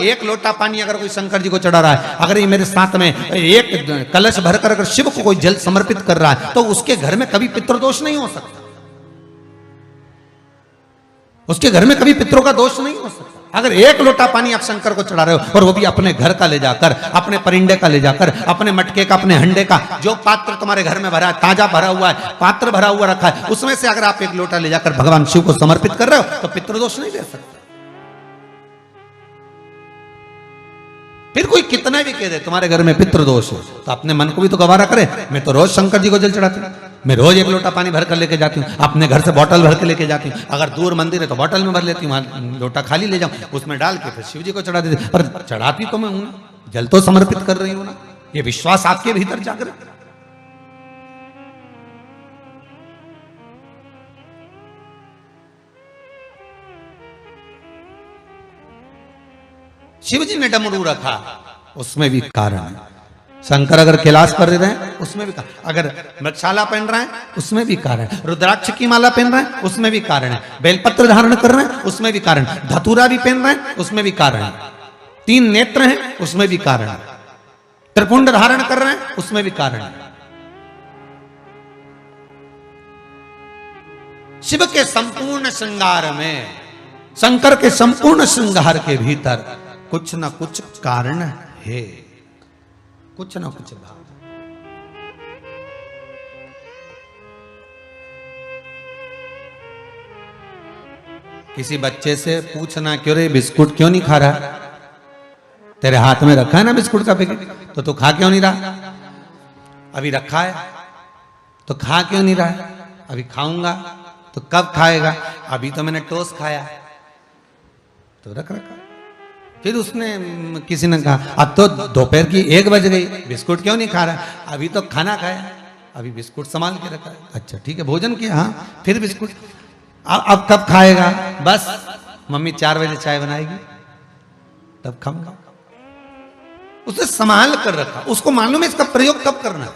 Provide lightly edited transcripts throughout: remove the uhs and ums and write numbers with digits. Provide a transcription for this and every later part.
एक लोटा पानी अगर कोई शंकर जी को चढ़ा रहा है, अगर ये मेरे साथ में एक कलश भरकर अगर शिव को कोई जल समर्पित कर रहा है, तो उसके घर में कभी पितृदोष नहीं हो सकता। उसके घर में कभी पितरों का दोष नहीं हो सकता। अगर एक लोटा पानी आप शंकर को चढ़ा रहे हो, और वो भी अपने घर का ले जाकर, अपने परिंदे का ले जाकर, अपने मटके का, अपने हंडे का, जो पात्र तुम्हारे घर में भरा है, ताजा भरा हुआ है, पात्र भरा हुआ रखा है, उसमें से अगर आप एक लोटा ले जाकर भगवान शिव को समर्पित कर रहे हो, तो पितृदोष नहीं दे सकता। फिर कोई कितना भी कह दे तुम्हारे घर में पितृदोष है, तो अपने मन को भी तो गवारा करे। मैं तो रोज शंकर जी को जल चढ़ाती हूँ, मैं रोज एक लोटा पानी भर कर लेके जाती हूँ, अपने घर से बोतल भर के लेके जाती हूँ। अगर दूर मंदिर है तो बोतल में भर लेती हूँ, लोटा खाली ले जाऊँ, उसमें डाल के फिर शिव जी को चढ़ा देती। पर चढ़ाती तो मैं हूं ना, जल तो समर्पित कर रही हूं ना। ये विश्वास आपके भीतर जागृत। शिव जी ने डमरू रखा, उसमें भी कारण है। शंकर अगर कैलाश पर रहे हैं, उसमें भी कारण। अगर मृगशाला पहन रहे हैं, उसमें भी कारण है। रुद्राक्ष की माला पहन रहे हैं, उसमें भी कारण है। बेलपत्र धारण कर रहे हैं, उसमें भी कारण। धतूरा भी पहन रहे हैं, उसमें भी कारण है। 3 नेत्र हैं, उसमें भी कारण है। त्रिपुंड धारण कर रहे हैं, उसमें भी कारण है। शिव के संपूर्ण श्रृंगार में, शंकर के संपूर्ण श्रृंगार के भीतर कुछ ना कुछ कारण है, कुछ ना कुछ भाव। किसी बच्चे से पूछना, क्यों रे बिस्कुट क्यों नहीं खा रहा? तेरे हाथ में रखा है ना बिस्कुट का पैकेट, तो तू खा क्यों नहीं रहा? अभी रखा है तो खा क्यों नहीं रहा? अभी खाऊंगा तो कब खाएगा? अभी तो मैंने टोस्ट खाया, तो रख रखा। फिर उसने किसी ने कहा, अब तो दोपहर की 1 बज गई, बिस्कुट क्यों नहीं खा रहा? अभी तो खाना खाया, अभी बिस्कुट संभाल के रखा है। अच्छा ठीक है, भोजन किया, हाँ, फिर बिस्कुट। अब कब खाएगा? बस मम्मी 4 बजे चाय बनाएगी, तब खाऊंगा। उसने संभाल कर रखा, उसको मालूम है इसका प्रयोग कब करना है,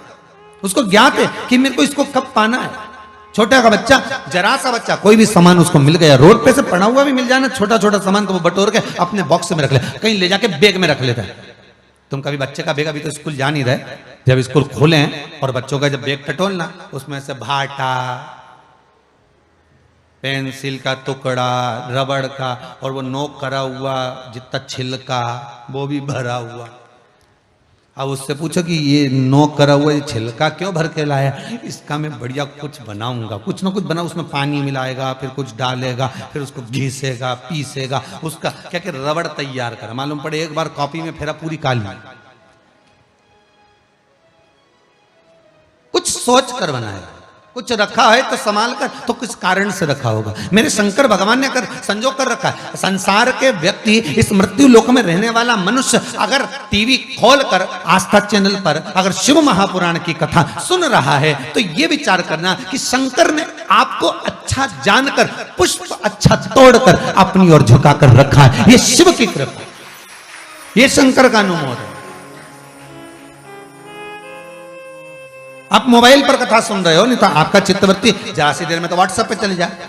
उसको ज्ञात है कि मेरे को इसको कब पाना है। छोटा का बच्चा, जरा सा बच्चा, कोई भी सामान उसको मिल गया, रोड पे से पड़ा हुआ भी मिल जाए ना, छोटा छोटा सामान, तो वो बटोर के अपने बॉक्स में रख ले, कहीं ले जाके बैग में रख लेता है। तुम कभी बच्चे का बैग, अभी तो स्कूल जा नहीं रहे, जब स्कूल खोले और बच्चों का जब बैग टटोलना, उसमें से भाटा, पेंसिल का टुकड़ा, रबड़ का, और वो नोक करा हुआ जितना छिलका, वो भी भरा हुआ। अब उससे पूछो कि ये नोक करा हुआ ये छिलका क्यों भर के लाया? इसका मैं बढ़िया कुछ बनाऊंगा, कुछ ना कुछ बना, उसमें पानी मिलाएगा, फिर कुछ डालेगा, फिर उसको घिसेगा, पीसेगा, उसका क्या क्या रबड़ तैयार करा। मालूम पड़े एक बार कॉपी में फेरा पूरी काली। कुछ सोच कर बनाएगा, कुछ रखा है तो संभाल कर, तो किस कारण से रखा होगा। मेरे शंकर भगवान ने कर संजो कर रखा है। संसार के व्यक्ति, इस मृत्यु लोक में रहने वाला मनुष्य, अगर टीवी खोलकर आस्था चैनल पर अगर शिव महापुराण की कथा सुन रहा है, तो ये विचार करना कि शंकर ने आपको अच्छा जानकर, पुष्प अच्छा तोड़कर अपनी ओर झुकाकर रखा है। ये शिव की कृपा, ये शंकर का अनुमोदन है। आप मोबाइल पर कथा सुन रहे हो, नहीं तो आपका चित्तवृत्ति जरा सी देर में तो व्हाट्सएप पे चले जाए,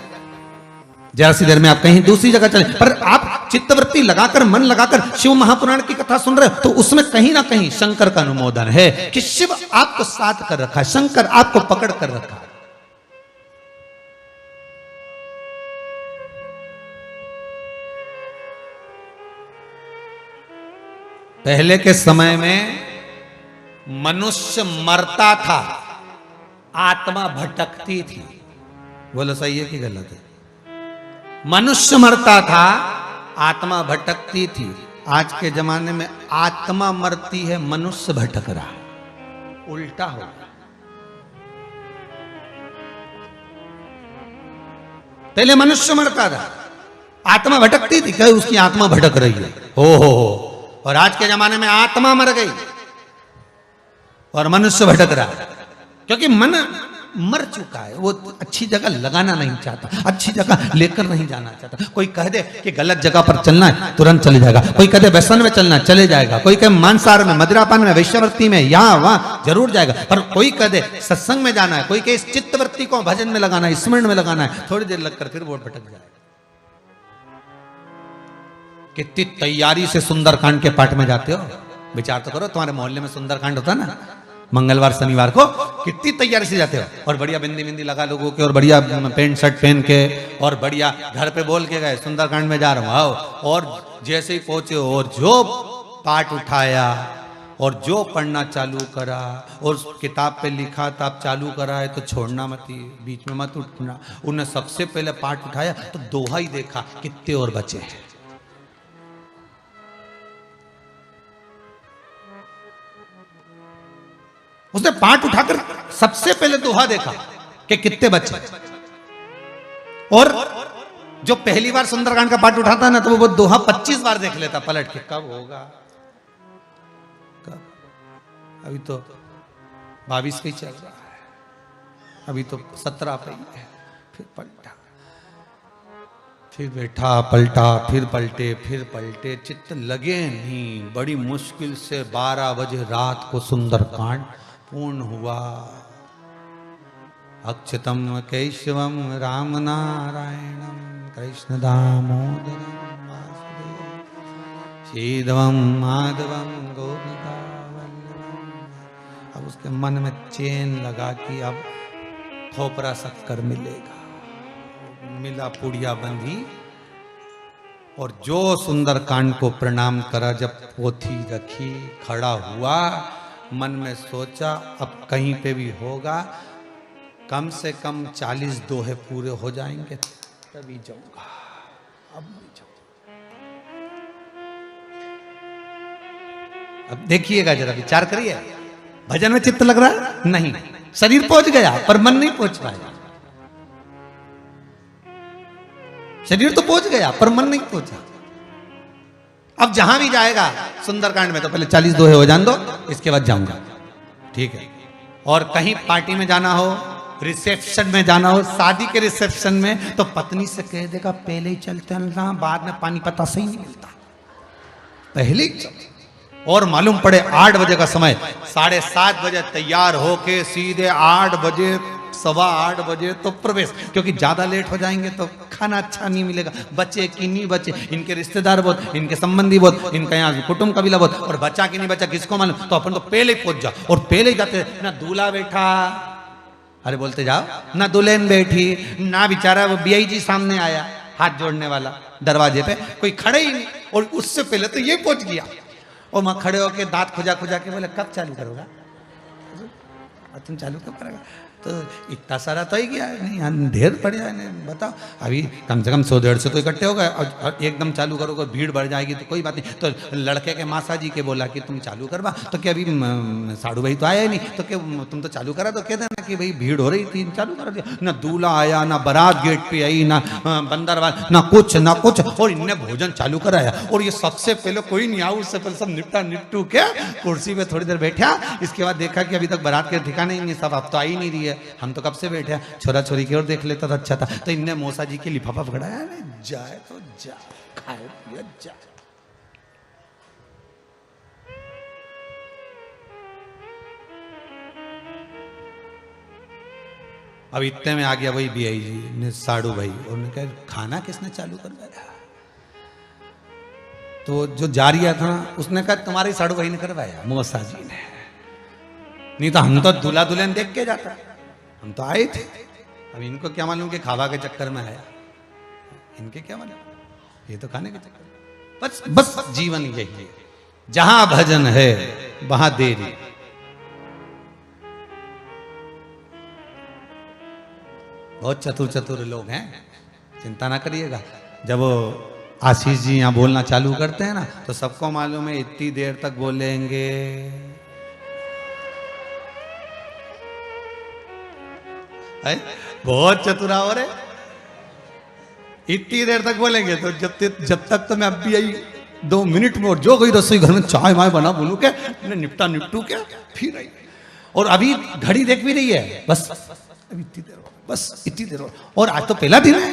जरा सी देर में आप कहीं दूसरी जगह चले, पर आप चित्तवृत्ति लगाकर, मन लगाकर शिव महापुराण की कथा सुन रहे हो, तो उसमें कहीं ना कहीं शंकर का अनुमोदन है कि शिव आपको साथ कर रखा है, शंकर आपको पकड़ कर रखा है। पहले के समय में मनुष्य मरता था, आत्मा भटकती थी। बोलो सही है कि गलत है? मनुष्य मरता था, आत्मा भटकती थी। आज के जमाने में आत्मा मरती है, मनुष्य भटक रहा, उल्टा हो गया। पहले मनुष्य मरता था, आत्मा भटकती थी, क्या उसकी आत्मा भटक रही है, हो। और आज के जमाने में आत्मा मर गई और मनुष्य भटक रहा है, क्योंकि मन मर चुका है। वो अच्छी जगह लगाना नहीं चाहता, अच्छी जगह लेकर नहीं जाना चाहता। कोई कह दे कि गलत जगह पर चलना है, तुरंत चले जाएगा। कोई कह दे व्यसन में चलना है, चले जाएगा। कोई कहे मांसाहार में, मदिरापान में, वैश्यवृत्ति में, यहाँ वहां जरूर जाएगा। पर कोई कह दे सत्संग में जाना है, कोई कहे इस चित्तवृत्ति को भजन में लगाना है, स्मरण में लगाना है, थोड़ी देर लगकर फिर वो भटक जाएगा। कितनी तैयारी से सुंदरकांड के पाठ में जाते हो। विचार तो करो, तुम्हारे मोहल्ले में सुंदरकांड होता ना मंगलवार शनिवार को, कितनी तैयारी से जाते हो। और बढ़िया बिंदी बिंदी लगा लोगों के, और बढ़िया पेंट शर्ट पहन के, और बढ़िया घर पे बोल के गए सुंदरकांड में जा रहा हूं आओ। और जैसे ही पहुंचे और जो पाठ उठाया और जो पढ़ना चालू करा और किताब पे लिखा था आप चालू करा है तो छोड़ना मत, बीच में मत उठना। उन्हें सबसे पहले पाठ उठाया तो दोहा ही देखा, कितने और बचे हैं। उसने पाठ उठाकर सबसे पहले दोहा देखा कि कितने बच्चे। और जो पहली बार सुंदरकांड का पाठ उठाता ना तो वो दोहा 25 बार देख लेता पलट के, कब होगा कब। अभी तो 22 पे चल रहा है, अभी तो 17 पे ही है। फिर पलटा, फिर बैठा, पलटा, फिर पलटे, फिर पलटे, चित्त लगे नहीं। बड़ी मुश्किल से 12 बजे रात को सुंदरकांड पूर्ण हुआ। अक्षतम केशवम राम नारायणम कृष्ण दामोदरम वासुदेव श्रीधवम माधवम गोपिका वल्लभम। अब उसके मन में चैन लगा कि अब खोपरा शक्कर मिलेगा। मिला, पुड़िया बंधी और जो सुंदरकांड को प्रणाम करा, जब पोथी रखी, खड़ा हुआ, मन में सोचा अब कहीं पे भी होगा कम से कम 40 दोहे पूरे हो जाएंगे तभी जाऊंगा, अब नहीं जाऊंगा। अब देखिएगा, जरा विचार करिए, भजन में चित्त लग रहा है नहीं, शरीर पहुंच गया पर मन नहीं पहुंच पाया। शरीर तो पहुंच गया पर मन नहीं पहुंचा। अब जहां भी जाएगा सुंदरकांड में तो पहले 40 दोहे हो जान दो, इसके बाद जाऊंगा, ठीक है। और कहीं पार्टी में जाना हो, रिसेप्शन में जाना हो, शादी के रिसेप्शन में, तो पत्नी से कह देगा पहले ही चलते हैं, बाद में पानी पता सही नहीं मिलता, पहले ही चलते। और मालूम पड़े 8 बजे का समय, 7:30 बजे तैयार होके सीधे 8 बजे 8:15 बजे तो प्रवेश, क्योंकि ज्यादा लेट हो जाएंगे तो खाना अच्छा नहीं मिलेगा। बच्चे कि नहीं बच्चे, इनके रिश्तेदार बहुत, इनके संबंधी बहुत, इनका यहाँ कुटुंब कबीला बहुत, और बच्चा कि नहीं बच्चा किसको मालूम। तो अपन तो पहले ही पहुंच जाओ, और पहले ही जाते ना दूल्हा बैठा, अरे बोलते जाओ, ना दुल्हन बैठी, ना बेचारा वो बीआई जी सामने आया हाथ जोड़ने वाला दरवाजे पे, कोई खड़े ही नहीं। और उससे पहले तो ये पहुंच गया, और वहां खड़े होके दांत खुजा खुजा के बोले कब चालू करोगा, तुम चालू कब करेगा। तो इतना सारा तो ही गया नहीं, ढेर पड़ जाए, बताओ अभी कम से कम 100-150 तो इकट्ठे हो गए, और एकदम चालू करोगे भीड़ बढ़ जाएगी तो कोई बात नहीं। तो लड़के के मासा जी के बोला कि तुम चालू करवा, तो क्या अभी साड़ू भाई तो आया ही नहीं, तो क्या तुम तो चालू करा, तो कह देना कि भाई भीड़ हो रही थी चालू कर दिया। ना दूल्हा आया, ना बारात गेट पे आई, ना बंदरवाल, ना कुछ ना कुछ, और इनने भोजन चालू कराया। और ये सबसे पहले कोई नहीं आया, उससे पहले सब निपटा निपटू के कुर्सी पे थोड़ी देर बैठा। इसके बाद देखा कि अभी तक बारात के ठिकाने ही नहीं, सब अब तो आई नहीं रही है, हम तो कब से बैठे हैं, छोरा छोरी की ओर देख लेता था, अच्छा था। तो इनने मौसा जी के लिफाफा पकड़ाया, जाए तो जा, खाए पिए जा। अब इतने में आ गया वही बीआई जी ने, साड़ू भाई, और उन्होंने कहा खाना किसने चालू करवाया। तो जो जारिया था उसने कहा तुम्हारे साड़ू भाई ने करवाया, मौसा जी ने, नहीं तो हम तो दूल्हा दुल्हन देख के जाता, हम तो आए थे। अब इनको क्या मालूम कि खावा के चक्कर में आया, इनके क्या मालूम, ये तो खाने के चक्कर में। बस बस जीवन यही है, जहां भजन है वहां देरी। बहुत चतुर चतुर लोग हैं, चिंता ना करिएगा। जब वो आशीष जी यहाँ बोलना चालू करते हैं ना, तो सबको मालूम है इतनी देर तक बोलेंगे, बहुत चतुरा हो रहे, इतनी देर तक बोलेंगे। तो जब तक तो मैं अब भी यही 2 मिनट में, और जो गई रसोई घर में चाय माय बना बोलू के निपटा निपटू के फिर आई। और अभी घड़ी देख भी रही है, बस अभी इतनी देर, बस इतनी देर। और आज तो पहला दिन है,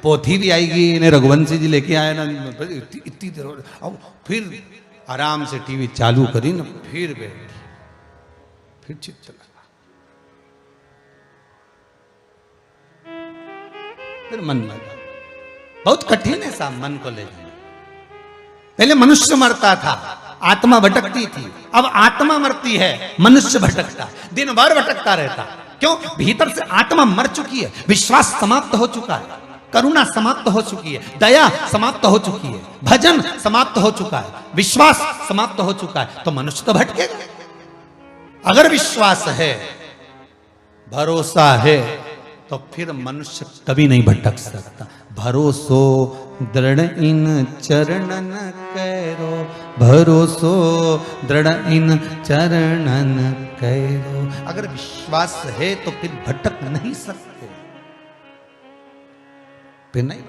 पोथी भी आएगी, इन्हें रघुवंशी जी लेके आए ना, इतनी देर। अब फिर आराम से टीवी चालू करी ना, फिर बैठ, फिर चित्त लगा, फिर मन लगा। बहुत कठिन है साहब मन को ले जाना, पहले मनुष्य मरता था, आत्मा भटकती थी, अब आत्मा मरती है, मनुष्य भटकता, दिन भर भटकता रहता। क्यों? भीतर से आत्मा मर चुकी है, विश्वास समाप्त हो चुका है, करुणा समाप्त हो चुकी है, दया समाप्त हो चुकी है, भजन समाप्त हो चुका है, विश्वास समाप्त हो चुका है, तो मनुष्य तो भटकेगा। अगर विश्वास है, भरोसा है, तो फिर मनुष्य कभी नहीं भटक सकता। भरोसो दृढ़ इन चरणन कैरो, भरोसो दृढ़ इन चरणन कैरो। अगर विश्वास है तो फिर भटक नहीं सकते, फिर नहीं।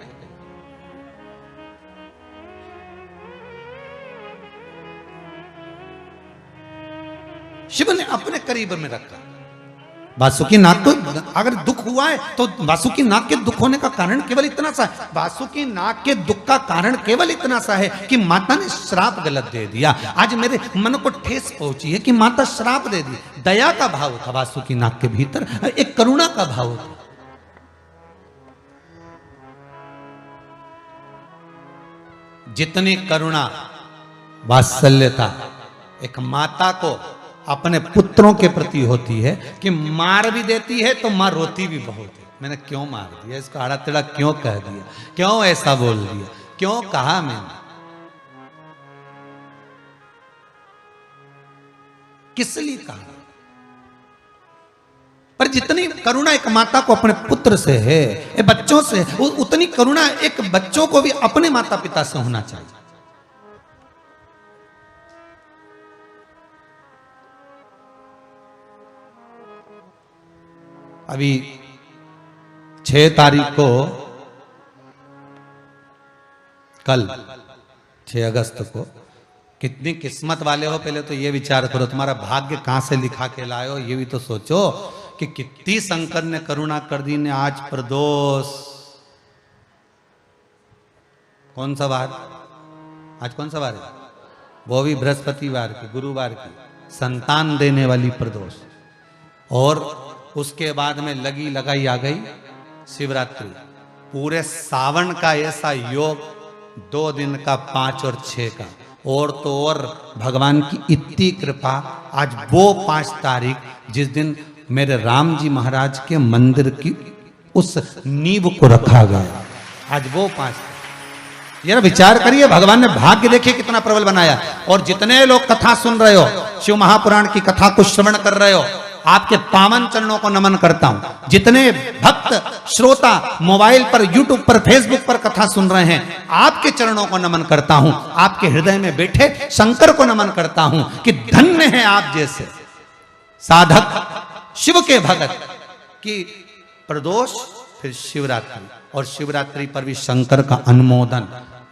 शिव ने अपने करीब में रखा। वासुकी नाग को अगर दुख हुआ है तो वासुकी नाग के दुख होने का कारण केवल इतना सा है, वासुकी नाग के दुख का कारण केवल इतना सा है कि माता ने श्राप गलत दे दिया। आज मेरे मन को ठेस पहुंची है कि माता श्राप दे दी। दया का भाव था वासुकी नाग के भीतर, एक करुणा का भाव था। जितनी करुणा वात्सल्यता एक माता को अपने पुत्रों के प्रति होती है कि मार भी देती है तो मां रोती भी बहुत है। मैंने क्यों मार दिया, इसको आड़ा टेढ़ा क्यों कह दिया, क्यों ऐसा बोल दिया, क्यों कहा मैंने, किस लिए कहा। पर जितनी करुणा एक माता को अपने पुत्र से है, बच्चों से, उतनी करुणा एक बच्चों को भी अपने माता पिता से होना चाहिए। अभी 6 तारीख को, कल 6 अगस्त को, कितनी किस्मत वाले हो पहले तो ये विचार करो, तुम्हारा भाग्य कहां से लिखा के लाए हो, ये भी तो सोचो कि कितनी शंकर ने करुणा कर दी ने। आज प्रदोष, कौन सा वार, आज कौन सा वार है, वो भी बृहस्पतिवार की, गुरुवार की, संतान देने वाली प्रदोष। और उसके बाद में लगी लगाई आ गई शिवरात्रि। पूरे सावन का ऐसा योग, 2 दिन का, 5 और 6 का, और तो और भगवान की इतनी कृपा। आज वो 5 तारीख जिस दिन मेरे राम जी महाराज के मंदिर की उस नींव को रखा गया, आज वो 5। यार विचार करिए, भगवान ने भाग्य देखिए कितना प्रबल बनाया। और जितने लोग कथा सुन रहे हो, शिव महापुराण की कथा को श्रवण कर रहे हो, आपके पावन चरणों को नमन करता हूं। जितने भक्त श्रोता मोबाइल पर, यूट्यूब पर, फेसबुक पर कथा सुन रहे हैं, आपके चरणों को नमन करता हूं। आपके हृदय में बैठे शंकर को नमन करता हूं कि धन्य है आप जैसे साधक, शिव के भगत की प्रदोष, फिर शिवरात्रि। और शिवरात्रि पर भी शंकर का अनुमोदन,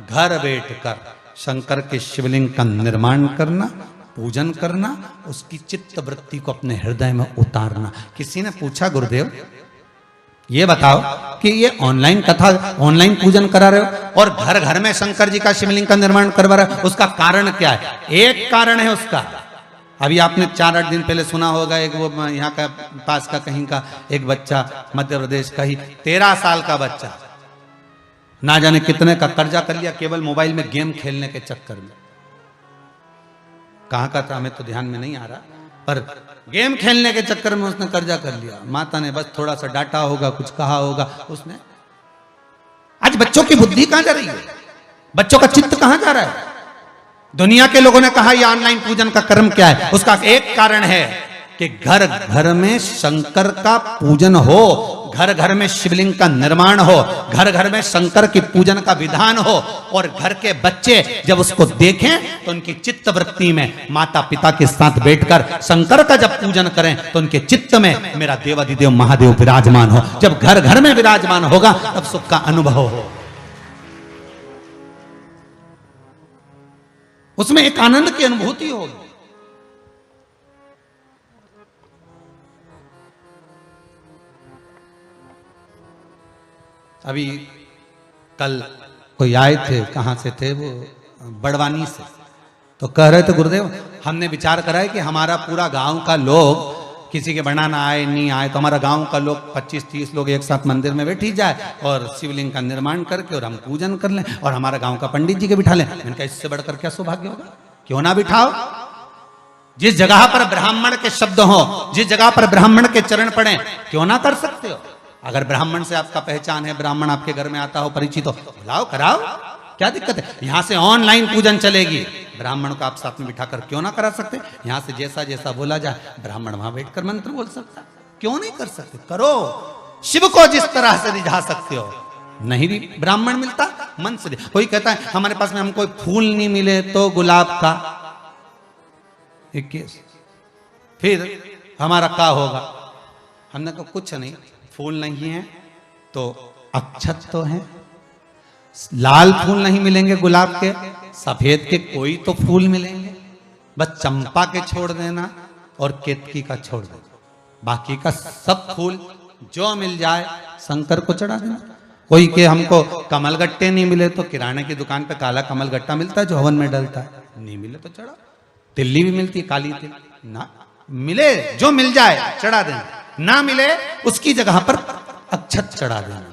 घर बैठकर शंकर के शिवलिंग का निर्माण करना, पूजन करना, उसकी चित्त वृत्ति को अपने हृदय में उतारना। किसी ने पूछा, गुरुदेव ये बताओ कि ये ऑनलाइन कथा, ऑनलाइन पूजन करा रहे हो और घर घर में शंकर जी का शिवलिंग का निर्माण करवा रहे हो, उसका कारण क्या है? एक कारण है उसका, अभी आपने 4-8 दिन पहले सुना होगा, एक वो यहाँ का पास का कहीं का एक बच्चा, मध्य प्रदेश का ही 13 साल का बच्चा, ना जाने कितने का कर्जा कर लिया केवल मोबाइल में गेम खेलने के चक्कर में। कहाँ का था हमें तो ध्यान में नहीं आ रहा, पर गेम खेलने के चक्कर में उसने कर्जा कर लिया। माता ने बस थोड़ा सा डांटा होगा, कुछ कहा होगा उसने। आज बच्चों की बुद्धि कहां जा रही है, बच्चों का चित्त कहां जा रहा है? दुनिया के लोगों ने कहा ये ऑनलाइन पूजन का कर्म क्या है, उसका एक कारण है कि घर घर में शंकर का पूजन हो, घर घर में शिवलिंग का निर्माण हो, घर घर में शंकर की पूजन का विधान हो, और घर के बच्चे जब उसको देखें तो उनकी चित्त वृत्ति में माता पिता के साथ बैठकर शंकर का जब पूजन करें तो उनके चित्त में मेरा देवाधिदेव महादेव विराजमान हो। जब घर घर में विराजमान होगा तब सुख का अनुभव हो, उसमें एक आनंद की अनुभूति होगी। अभी कल कोई आए थे, कहां से थे वो, बड़वानी से, तो कह रहे थे गुरुदेव हमने विचार करा है कि हमारा पूरा गांव का लोग किसी के बनाना आए नहीं आए तो हमारा गांव का लोग 25-30 लोग एक साथ मंदिर में बैठी जाए और शिवलिंग का निर्माण करके और हम पूजन कर लें और हमारा गांव का पंडित जी के बिठा लें। मैंने कहा इससे बढ़कर क्या सौभाग्य होगा? क्यों ना बिठाओ। जिस जगह पर ब्राह्मण के शब्द हो, जिस जगह पर ब्राह्मण के चरण पड़े, क्यों ना कर सकते हो? अगर ब्राह्मण से आपका पहचान है, ब्राह्मण आपके घर में आता हो, परिचित हो, बुलाओ, कराओ, क्या दिक्कत है? यहां से ऑनलाइन पूजन चलेगी, ब्राह्मण को आप साथ में बिठाकर क्यों ना करा सकते? यहां से जैसा जैसा बोला जाए ब्राह्मण वहां बैठकर मंत्र बोल सकता, क्यों नहीं कर सकते? करो। शिव को जिस तरह से रिझा सकते हो, नहीं भी ब्राह्मण मिलता मन से। कोई कहता है हमारे पास में हमको फूल नहीं मिले तो गुलाब का एक केस, फिर हमारा क्या होगा? हमने कहा कुछ नहीं, फूल नहीं है तो अक्षत तो है, लाल फूल नहीं मिलेंगे गुलाब के, सफेद के कोई तो फूल मिलेंगे, बस चंपा के छोड़ देना और केतकी का छोड़ देना, बाकी का सब फूल जो मिल जाए शंकर को चढ़ा देना। कोई के हमको कमलगट्टे नहीं मिले तो किराने की दुकान पे काला कमलगट्टा मिलता है जो हवन में डलता है, नहीं मिले तो चढ़ा। तिल्ली भी मिलती है, काली तिल ना मिले जो मिल जाए चढ़ा देना, ना मिले उसकी जगह पर अक्षत चढ़ा देना।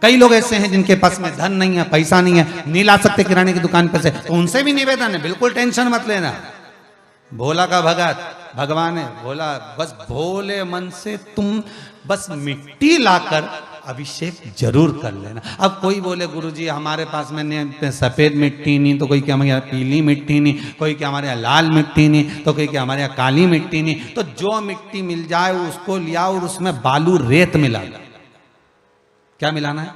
कई लोग ऐसे हैं जिनके पास में धन नहीं है, पैसा नहीं है, नहीं ला सकते किराने की दुकान पे से, तो उनसे भी निवेदन है, बिल्कुल टेंशन मत लेना। भोला का भगत भगवान है, भोला, बस भोले मन से तुम बस मिट्टी लाकर अभिषेक जरूर कर लेना। अब कोई बोले गुरुजी हमारे पास में सफेद मिट्टी नहीं, तो कोई क्या हमारे यहाँ पीली मिट्टी नहीं, कोई क्या हमारे यहाँ लाल मिट्टी नहीं, तो कोई क्या हमारे यहाँ काली मिट्टी नहीं, तो जो मिट्टी मिल जाए उसको लिया और उसमें बालू रेत मिला। क्या मिलाना है?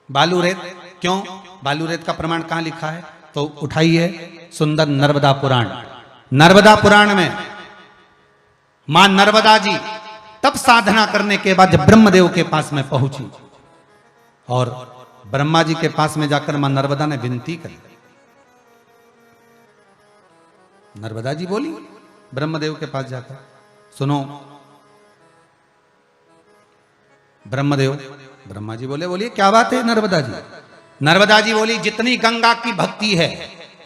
बालू रेत। क्यों? बालू रेत का प्रमाण कहां लिखा है? तो उठाइए सुंदर नर्मदा पुराण। नर्मदा पुराण में मां नर्मदा जी तब साधना करने के बाद जब ब्रह्मदेव के पास में पहुंची और ब्रह्मा जी के पास में जाकर मां नर्मदा ने विनती करी, नर्मदा जी बोली ब्रह्मदेव के पास जाकर, सुनो ब्रह्मदेव, ब्रह्मा जी बोले, बोलिए क्या बात है नर्मदा जी? नर्मदा जी बोली जितनी गंगा की भक्ति है,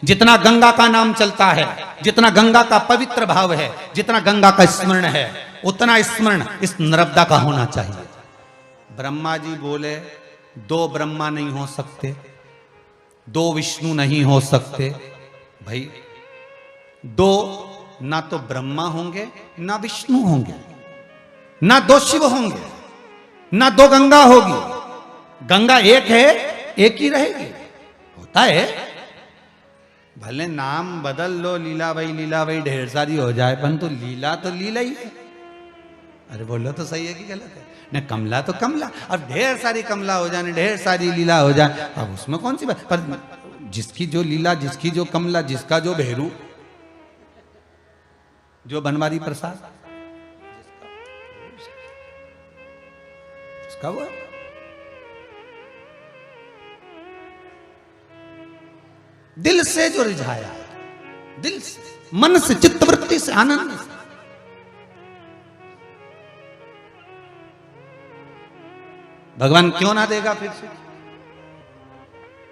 जितना गंगा का नाम चलता है, जितना गंगा का पवित्र भाव है, जितना गंगा का स्मरण है, उतना स्मरण इस नर्मदा का होना चाहिए। ब्रह्मा जी बोले दो ब्रह्मा नहीं हो सकते, दो विष्णु नहीं हो सकते भाई, दो ना तो ब्रह्मा होंगे ना विष्णु होंगे, ना दो शिव होंगे, ना दो गंगा होगी। गंगा एक है, एक ही रहेगी। होता है भले नाम बदल लो, लीलाबाई ढेर सारी हो जाए, परंतु लीला तो लीला ही है। अरे बोलो तो सही है कि गलत है? न कमला तो कमला, अब ढेर सारी कमला हो जाए, ढेर सारी लीला हो जाए, अब उसमें कौन सी बात? पर जिसकी जो लीला, जिसकी जो कमला, जिसका जो भेरू, जो बनवारी प्रसाद, जिसका वो दिल से जो रिझाया, दिल से, मन से, चित्तवृत्ति से, आनंद से। भगवान क्यों ना देगा फिर से?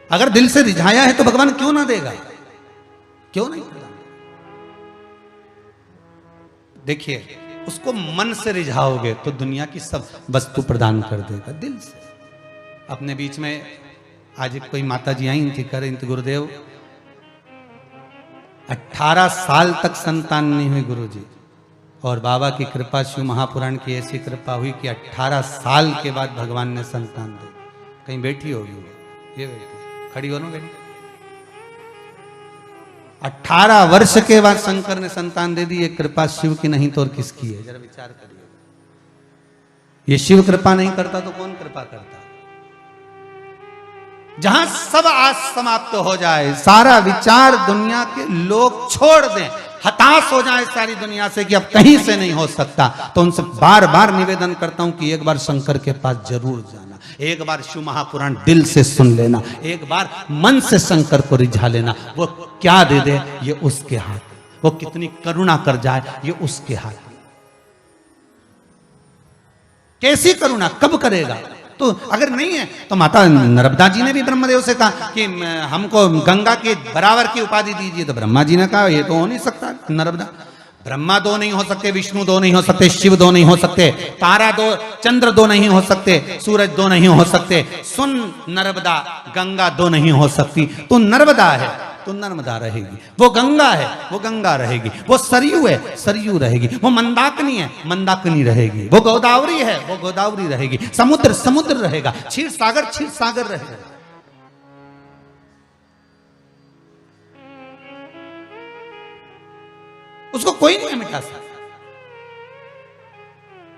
अगर दिल से रिझाया है तो भगवान क्यों ना देगा? क्यों नहीं? देखिए, उसको मन से रिझाओगे तो दुनिया की सब वस्तु प्रदान कर देगा, दिल से। अपने बीच में आज कोई माता जी आई थी, कह रही थी गुरुदेव 18 साल तक संतान नहीं हुई गुरुजी, और बाबा की कृपा, शिव महापुराण की ऐसी कृपा हुई कि 18 साल के बाद भगवान ने संतान दी। कहीं बैठी होगी, ये बैठी, खड़ी हो ना बेटी, 18 वर्ष के बाद शंकर ने संतान दे दी। ये कृपा शिव की नहीं तो और किसकी है? जरा विचार करिए। ये शिव कृपा नहीं करता तो कौन कृपा करता? जहां सब आज समाप्त हो जाए, सारा विचार दुनिया के लोग छोड़ दें, हताश हो जाए सारी दुनिया से कि अब कहीं से नहीं हो सकता, तो उनसे बार बार निवेदन करता हूं कि एक बार शंकर के पास जरूर जाना, एक बार शिव महापुराण दिल से सुन लेना, एक बार मन से शंकर को रिझा लेना। वो क्या दे दे ये उसके हाथ, वो कितनी करुणा कर जाए ये उसके हाथ। कैसी करुणा, कब करेगा? तो अगर नहीं है तो माता नर्मदा जी ने भी ब्रह्मदेव से कहा कि हमको गंगा के बराबर की उपाधि दीजिए, तो ब्रह्मा जी ने कहा ये तो हो नहीं सकता नर्मदा। ब्रह्मा दो नहीं हो सकते, विष्णु दो नहीं हो सकते, शिव दो नहीं हो सकते, तारा दो, चंद्र दो नहीं हो सकते, सूरज दो नहीं हो सकते, सुन नर्मदा गंगा दो नहीं हो सकती। तो नर्मदा है तो नर्मदा रहेगी, वो गंगा है वो गंगा रहेगी, वो सरयू है सरयू रहेगी, वो मंदाकिनी है मंदाकिनी रहेगी, वो गोदावरी है वो गोदावरी रहेगी, समुद्र समुद्र रहेगा, क्षीर सागर रहेगा। उसको कोई नहीं मिटा सकता।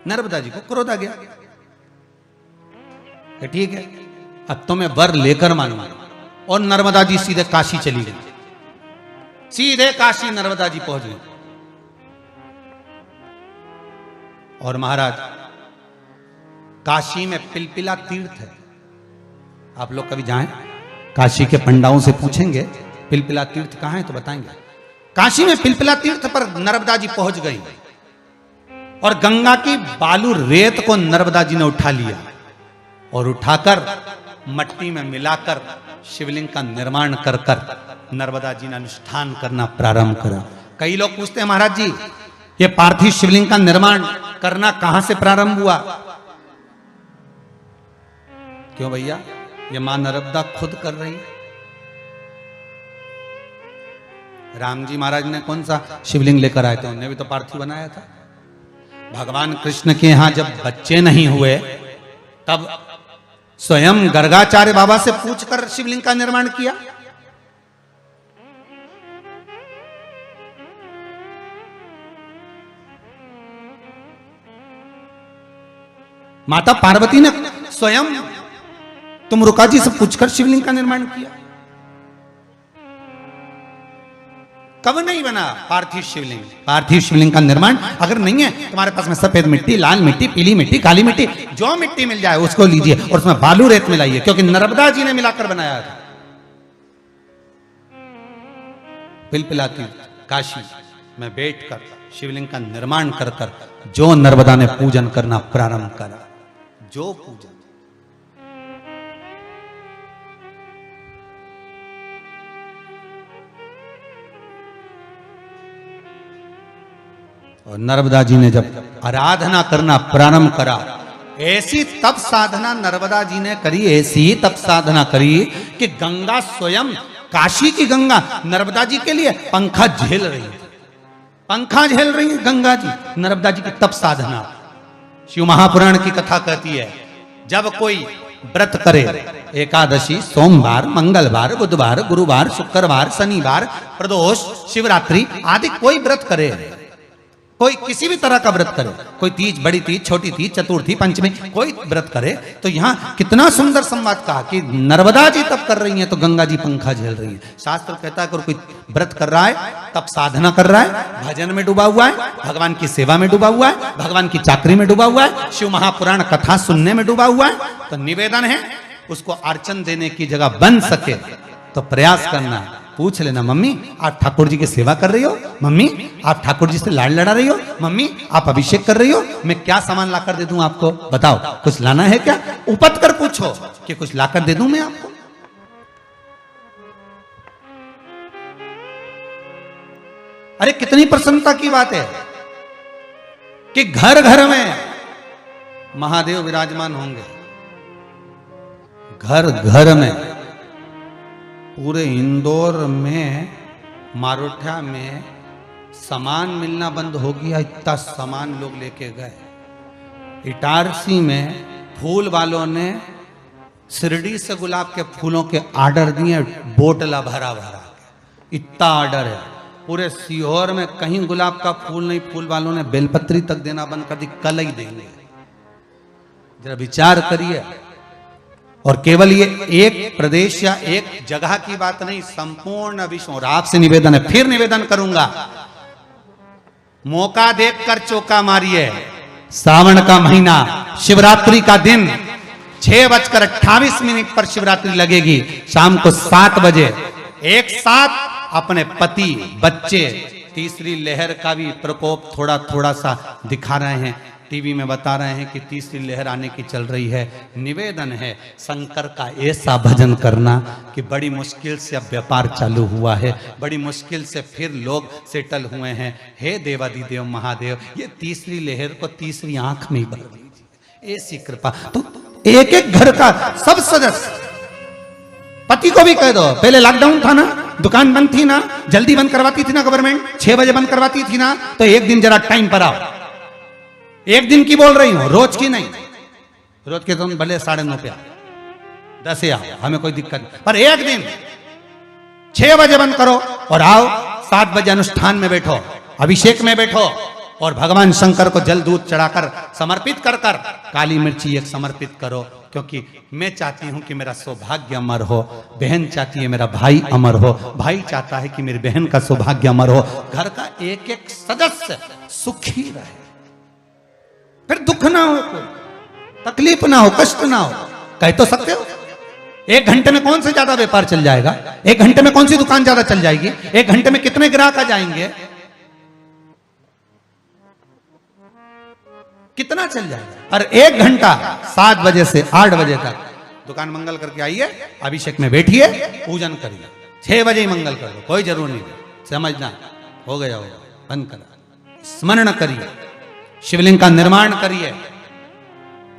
नर्मदा जी को क्रोध आ गया, ठीक है अब तो मैं वर लेकर मानूंगा। और नर्मदा जी सीधे काशी चली गई, सीधे काशी नर्मदा जी पहुंच गई। और महाराज काशी में पिलपिला तीर्थ है, आप लोग कभी जाएं काशी के पंडाओं से पूछेंगे पिलपिला तीर्थ कहां है तो बताएंगे। काशी में पिलपिला तीर्थ पर नर्मदा जी पहुंच गई और गंगा की बालू रेत को नर्मदा जी ने उठा लिया और उठाकर मट्टी में मिलाकर शिवलिंग का निर्माण कर कर नर्मदा जी ने अनुष्ठान करना प्रारंभ करा। कई लोग पूछते हैं महाराज जी ये पार्थिव शिवलिंग का निर्माण करना कहां से प्रारंभ हुआ? क्यों भैया ये मां नर्मदा खुद कर रही है। राम जी महाराज ने कौन सा शिवलिंग लेकर आए थे, उन्होंने भी तो पार्थिव बनाया था। भगवान कृष्ण के यहां जब बच्चे नहीं हुए तब स्वयं गर्गाचार्य बाबा से पूछकर शिवलिंग का निर्माण किया। माता पार्वती ने स्वयं तुमरुका जी से पूछकर शिवलिंग का निर्माण किया। कब नहीं बना पार्थिव शिवलिंग? पार्थिव शिवलिंग का निर्माण अगर नहीं है तुम्हारे पास में सफेद मिट्टी, लाल मिट्टी, पीली मिट्टी, काली मिट्टी, जो मिट्टी मिल जाए उसको लीजिए और उसमें बालू रेत मिलाइए, क्योंकि नर्मदा जी ने मिलाकर बनाया था। पिलपिला तीर्थ काशी में बैठकर शिवलिंग का निर्माण कर कर जो नर्मदा ने पूजन करना प्रारंभ करा, जो पूजन। और नर्मदा जी ने जब आराधना करना प्रारंभ करा, ऐसी तप साधना नर्मदा जी ने करी, ऐसी तप साधना करी कि गंगा स्वयं, काशी की गंगा नर्मदा जी के लिए पंखा झेल रही है, पंखा झेल रही है गंगा जी। नर्मदा जी की तप साधना शिव महापुराण की कथा कहती है, जब कोई व्रत करे, एकादशी, सोमवार, मंगलवार, बुधवार, गुरुवार, शुक्रवार, शनिवार, प्रदोष, शिवरात्रि आदि कोई व्रत करे, कोई किसी भी तरह का व्रत करे, कोई तीज, बड़ी तीज, छोटी तीज, चतुर्थी, पंचमी, कोई व्रत करे, तो यहाँ कितना सुंदर संवाद कहा कि नर्मदा जी तप कर रही हैं तो गंगा जी पंखा झेल रही हैं। शास्त्र कहता है अगर कोई व्रत कर रहा है, तप साधना कर रहा है, भजन में डूबा हुआ है, भगवान की सेवा में डूबा हुआ है, भगवान की चाकरी में डूबा हुआ है, शिव महापुराण कथा सुनने में डूबा हुआ है, तो निवेदन है उसको अर्चन देने की जगह बन सके तो प्रयास करना है। पूछ लेना, मम्मी आप ठाकुर जी की सेवा कर रही हो? मम्मी आप ठाकुर जी से लाड़ लड़ा रही हो? मम्मी आप अभिषेक कर रही हो? मैं क्या सामान लाकर दे दूं आपको, बताओ कुछ लाना है क्या? उपत कर पूछो कि कुछ लाकर दे दूं मैं आपको। अरे कितनी प्रसन्नता की बात है कि घर घर में महादेव विराजमान होंगे, घर घर में। पूरे इंदौर में, मारोठा में सामान मिलना बंद हो गया, इतना सामान लोग लेके गए। इटारसी में फूल वालों ने शिरडी से गुलाब के फूलों के ऑर्डर दिए, बोतला भरा भरा, इतना ऑर्डर है। पूरे सीहोर में कहीं गुलाब का फूल नहीं, फूल वालों ने बेलपत्री तक देना बंद कर दी, कल ही देंगे। जरा विचार करिए। और केवल ये एक प्रदेश या एक जगह की बात नहीं, संपूर्ण विश्व। और आपसे निवेदन है, फिर निवेदन करूंगा, मौका देखकर चौका मारिए। सावन का महीना, शिवरात्रि का दिन, 6:28 पर शिवरात्रि लगेगी। शाम को 7 बजे एक साथ अपने पति, बच्चे, तीसरी लहर का भी प्रकोप थोड़ा थोड़ा सा दिखा रहे हैं, टीवी में बता रहे हैं कि तीसरी लहर आने की चल रही है। निवेदन है शंकर का ऐसा भजन करना कि बड़ी मुश्किल से अब व्यापार चालू हुआ है, बड़ी मुश्किल से फिर लोग सेटल हुए हैं। हे देवादिदेव महादेव, ये तीसरी लहर को तीसरी आंख में ही भर लीजिए, ऐसी कृपा। तो एक एक घर का सब सदस्य, पति को भी कह दो, पहले लॉकडाउन था ना, दुकान बंद थी ना, जल्दी बंद करवाती थी ना गवर्नमेंट, 6 बजे बंद करवाती थी ना, तो एक दिन जरा टाइम पर आओ। एक दिन की बोल रही हूं, रोज की नहीं। रोज के तुम भले 9:30 पे आओ, 10 आओ, हमें कोई दिक्कत नहीं, पर एक दिन 6 बजे बंद करो और आओ 7 बजे अनुष्ठान में बैठो, अभिषेक में बैठो और भगवान शंकर को जल दूध चढ़ाकर समर्पित कर कर काली मिर्ची एक समर्पित करो। क्योंकि मैं चाहती हूं कि मेरा सौभाग्य अमर हो, बहन चाहती है मेरा भाई अमर हो, भाई चाहता है कि मेरी बहन का सौभाग्य अमर हो, घर का एक एक सदस्य सुखी रहे, फिर दुख ना हो, कोई तकलीफ ना हो, कष्ट ना हो। कह तो सकते हो 1 घंटे में कौन से ज्यादा व्यापार चल जाएगा, 1 घंटे में कौन सी दुकान ज्यादा चल जाएगी, 1 घंटे में कितने ग्राहक आ जाएंगे, कितना चल जाएगा। और 1 घंटा 7 बजे से 8 बजे तक दुकान मंगल करके आइए, अभिषेक में बैठिए, पूजन करिए। 6 बजे ही मंगल कर दो, कोई जरूर नहीं, समझना हो गया होगा, बंद करा। स्मरण करिए, शिवलिंग का निर्माण करिए,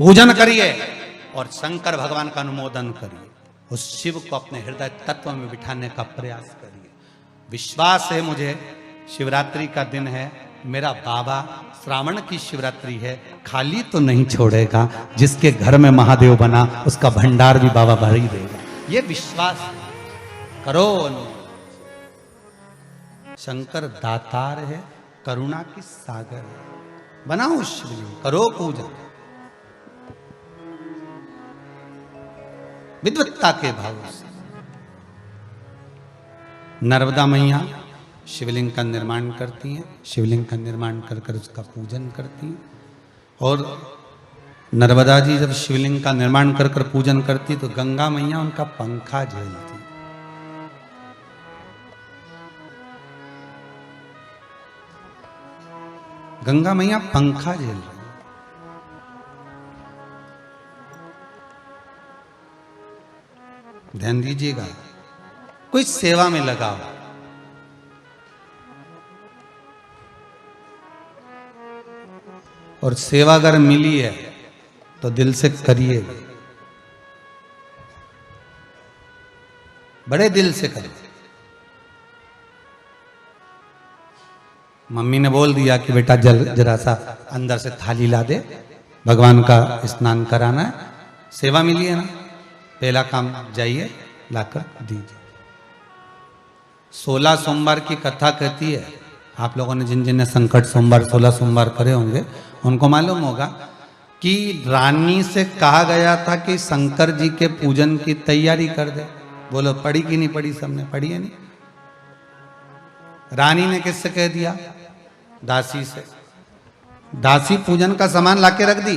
पूजन करिए और शंकर भगवान का अनुमोदन करिए। उस शिव को अपने हृदय तत्व में बिठाने का प्रयास करिए। विश्वास है मुझे, शिवरात्रि का दिन है, मेरा बाबा श्रावण की शिवरात्रि है, खाली तो नहीं छोड़ेगा। जिसके घर में महादेव बना उसका भंडार भी बाबा भर ही देगा, ये विश्वास करो। शंकर दातार है, करुणा की सागर है। बनाओ शिवलिंग, करो पूजा विद्वत्ता के भाव से। नर्मदा मैया शिवलिंग का निर्माण करती हैं, शिवलिंग का निर्माण कर कर उसका पूजन करती हैं। और नर्मदा जी जब शिवलिंग का निर्माण कर कर पूजन करती तो गंगा मैया उनका पंखा झेलती। गंगा मैया पंखा झेल रही। ध्यान दीजिएगा, कोई सेवा में लगाओ, और सेवा अगर मिली है तो दिल से करिए, बड़े दिल से करिए। मम्मी ने बोल दिया कि बेटा जरा सा अंदर से थाली ला दे, भगवान का स्नान कराना है, सेवा मिली है ना, पहला काम जाइए लाकर दीजिए। 16 सोमवार की कथा कहती है, आप लोगों ने जिन जिन ने संकट सोमवार 16 सोमवार करे होंगे उनको मालूम होगा कि रानी से कहा गया था कि शंकर जी के पूजन की तैयारी कर दे। बोलो पढ़ी कि नहीं पढ़ी, सबने पढ़ी है नहीं। रानी ने किससे कह दिया? दासी से। दासी पूजन का सामान लाके रख दी,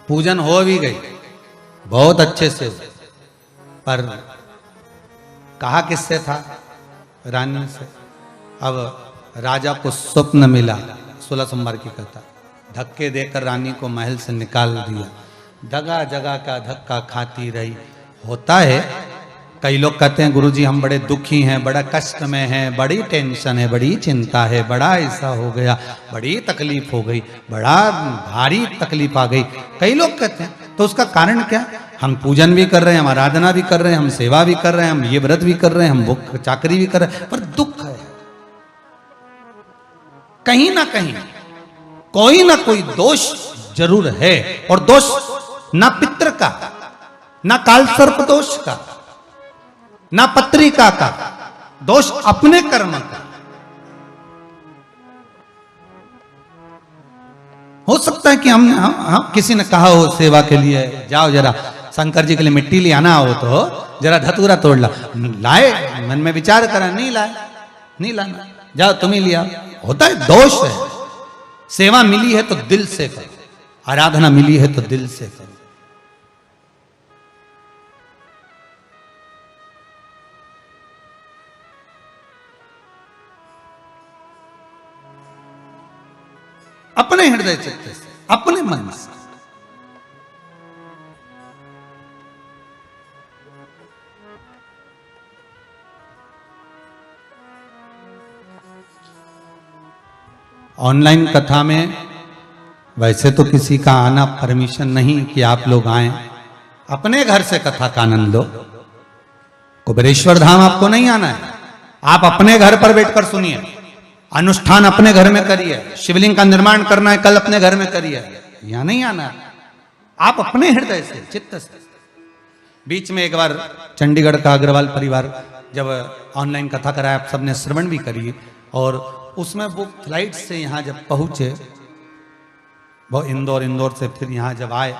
पूजन हो भी गई बहुत अच्छे से, पर कहा किससे था? रानी से। अब राजा को स्वप्न मिला, 16 सोमवार की कथा, धक्के देकर रानी को महल से निकाल दिया, जगह जगह का धक्का खाती रही। होता है, कई लोग कहते हैं गुरुजी हम बड़े दुखी हैं, बड़ा कष्ट में हैं, बड़ी टेंशन है, बड़ी चिंता है, बड़ा ऐसा हो गया, बड़ी तकलीफ हो गई, बड़ा भारी तकलीफ आ गई। कई लोग कहते हैं, तो उसका कारण क्या? हम पूजन भी कर रहे हैं, हम आराधना भी कर रहे हैं, हम सेवा भी कर रहे हैं, हम ये व्रत भी कर रहे हैं, हम भूख चाकरी भी कर रहे हैं, पर दुख है। कहीं ना कहीं कोई ना कोई दोष जरूर है, और दोष ना पितृ का, ना कालसर्प दोष का, ना पत्रिका का, दोष अपने कर्म का। हो सकता है कि हम किसी ने कहा हो सेवा के लिए जाओ जरा शंकर जी के लिए मिट्टी ले आना हो तो जरा धतूरा तोड़ ला, लाए, मन में विचार करा, नहीं लाए, नहीं लाना, जाओ तुम ही लिया। होता है, दोष है। सेवा मिली है तो दिल से करो, आराधना मिली है तो दिल से करो। अपने हृदय चित्त से, अपने मन से। ऑनलाइन कथा में वैसे तो किसी का आना परमिशन नहीं कि आप लोग आए, अपने घर से कथा का आनंद लो। कुबेरेश्वर धाम आपको नहीं आना है, आप अपने घर पर बैठकर सुनिए, अनुष्ठान अपने घर में करिए, शिवलिंग का निर्माण करना है कल अपने घर में करिए, यहां नहीं आना है। आप अपने हृदय से, चित्त से। बीच में एक बार चंडीगढ़ का अग्रवाल परिवार जब ऑनलाइन कथा कराया, आप सबने श्रवण भी करी, और उसमें वो फ्लाइट से यहाँ जब पहुंचे, वो इंदौर से फिर यहाँ जब आए,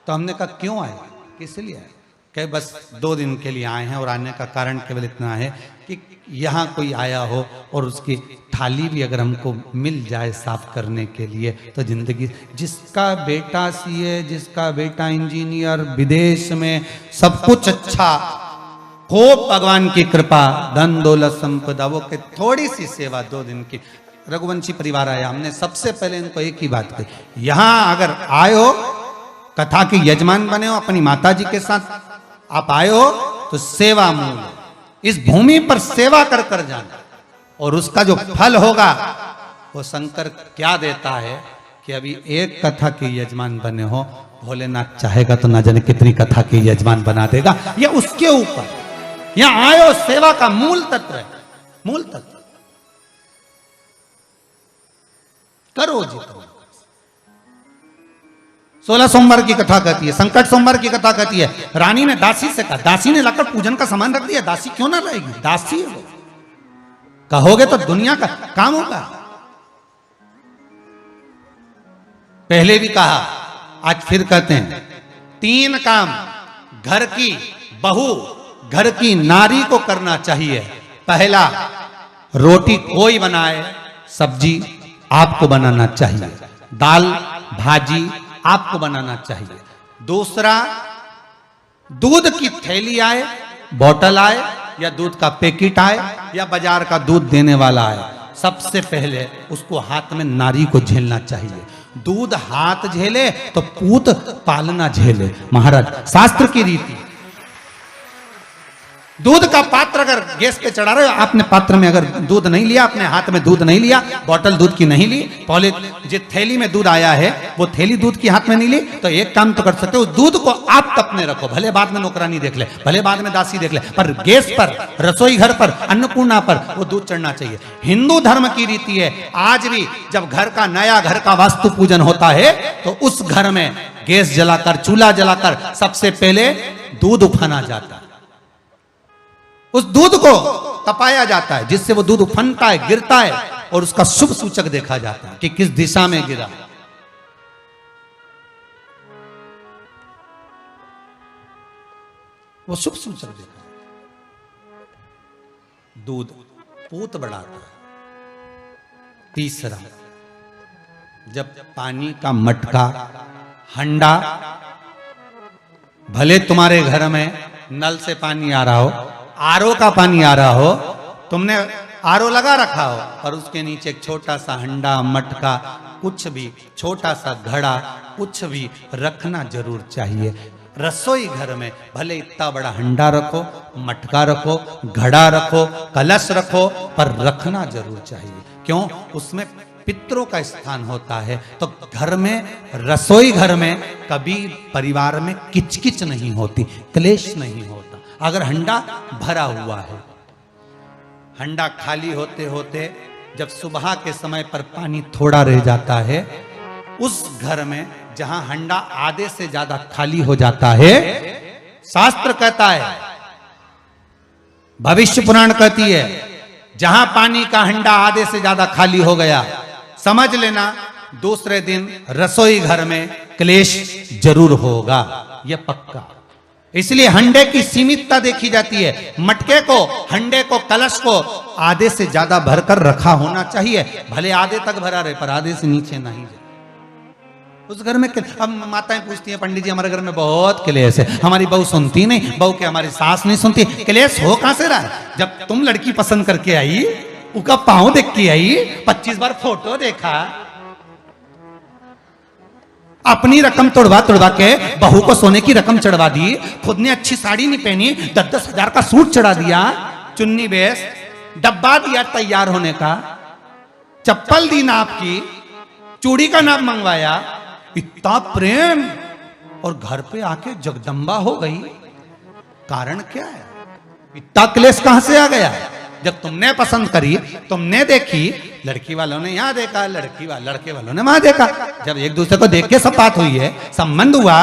तो हमने कहा क्यों आए, किस लिए आए? कहे बस 2 दिन के लिए आए हैं, और आने का कारण केवल इतना है कि यहाँ कोई आया हो और उसकी थाली भी अगर हमको मिल जाए साफ करने के लिए, तो जिंदगी, जिसका बेटा सीए, जिसका बेटा इंजीनियर, विदेश में सब कुछ अच्छा हो, भगवान की कृपा, धन दौलत संपदा, वो के थोड़ी सी सेवा 2 दिन की। रघुवंशी परिवार आया, हमने सबसे पहले इनको एक ही बात कही, यहां अगर आए हो, कथा के यजमान बने हो, अपनी माता जी के साथ आप आए हो, तो सेवा मूल, इस भूमि पर सेवा कर कर जाना, और उसका जो फल होगा वो शंकर क्या देता है कि अभी एक कथा के यजमान बने हो, भोलेनाथ चाहेगा तो ना जाने कितनी कथा के यजमान बना देगा। ये उसके ऊपर, यहां आए हो, सेवा का मूल तत्व है, मूल तत्व करो जी। 16 सोमवार की कथा कहती है, संकट सोमवार की कथा कहती है। रानी ने दासी से कहा, दासी ने लाकर पूजन का सामान रख दिया, दासी क्यों ना लाएगी, दासी है वो, कहोगे तो दुनिया का काम होगा। पहले भी कहा, आज फिर कहते हैं, 3 काम घर की बहू, घर की नारी को करना चाहिए। पहला, रोटी कोई बनाए, सब्जी आपको बनाना चाहिए, दाल भाजी आपको बनाना चाहिए। दूसरा, दूध की थैली आए, बोतल आए, या दूध का पैकेट आए, या बाजार का दूध देने वाला आए, सबसे पहले उसको हाथ में नारी को झेलना चाहिए। दूध हाथ झेले तो पूत पालना झेले। महाराज, शास्त्र की रीति, दूध का पात्र अगर गैस पे चढ़ा रहे हो, आपने पात्र में अगर दूध नहीं लिया, अपने हाथ में दूध नहीं लिया, बोतल दूध की नहीं ली, पहले जो थैली में दूध आया है वो थैली दूध की हाथ में नहीं ली, तो एक काम तो कर सकते हो, दूध को आप तपने रखो, भले बाद में नौकरानी देख ले, भले बाद में दासी देख ले, पर गैस पर, रसोई घर पर, अन्नपूर्णा पर वो दूध चढ़ना चाहिए। हिंदू धर्म की रीति है, आज भी जब घर का नया घर का वास्तु पूजन होता है, तो उस घर में गैस जलाकर, चूल्हा जलाकर सबसे पहले दूध उफाना जाता है, उस दूध को तपाया जाता है, जिससे वो दूध उफनता है, गिरता है, और उसका शुभ सूचक देखा जाता है कि किस दिशा में गिरा। वो शुभ सूचक देखा। दूध पूत बढ़ाता है। तीसरा, जब पानी का मटका, हंडा, भले तुम्हारे घर में नल से पानी आ रहा हो, आरओ का पानी आ रहा हो, तुमने आरओ लगा रखा हो, और उसके नीचे एक छोटा सा हंडा, मटका, कुछ भी, छोटा सा घड़ा, कुछ भी रखना जरूर चाहिए। रसोई घर में भले इतना बड़ा हंडा रखो, मटका रखो, घड़ा रखो, कलश रखो, पर रखना जरूर चाहिए। क्यों? उसमें पितरों का स्थान होता है। तो घर में, रसोई घर में कभी परिवार में किचकिच नहीं होती, क्लेश नहीं होता। अगर हंडा भरा हुआ है, हंडा खाली होते होते जब सुबह के समय पर पानी थोड़ा रह जाता है, उस घर में जहां हंडा आधे से ज्यादा खाली हो जाता है, शास्त्र कहता है, भविष्य पुराण कहती है, जहां पानी का हंडा आधे से ज्यादा खाली हो गया, समझ लेना दूसरे दिन रसोई घर में क्लेश जरूर होगा, यह पक्का। इसलिए हंडे की सीमितता देखी जाती है। मटके को, हंडे को, कलश को आधे से ज्यादा भरकर रखा होना चाहिए, भले आधे तक भरा रहे, पर आधे से नीचे नहीं जाए। उस घर में अब माताएं पूछती हैं, पंडित जी हमारे घर में बहुत क्लेश है, हमारी बहू सुनती नहीं, बहू के हमारी सास नहीं सुनती। क्लेश हो कहां से रहा है? जब तुम लड़की पसंद करके आई, उसका पांव देख के आई, 25 बार फोटो देखा, अपनी रकम तोड़वा तोड़वा के बहू को सोने की रकम चढ़वा दी, खुद ने अच्छी साड़ी नहीं पहनी, 10-10 हजार का सूट चढ़ा दिया, चुन्नी बेस, डब्बा दिया तैयार होने का, चप्पल दी नाप की, चूड़ी का नाप मंगवाया, इतना प्रेम, और घर पे आके जगदम्बा हो गई। कारण क्या है? इतना क्लेश कहां से आ गया? जब तुमने पसंद करी, तुमने देखी, लड़की वालों ने यहां देखा, लड़के वालों ने वहां देखा, जब एक दूसरे को देख के सब बात हुई है, संबंध हुआ,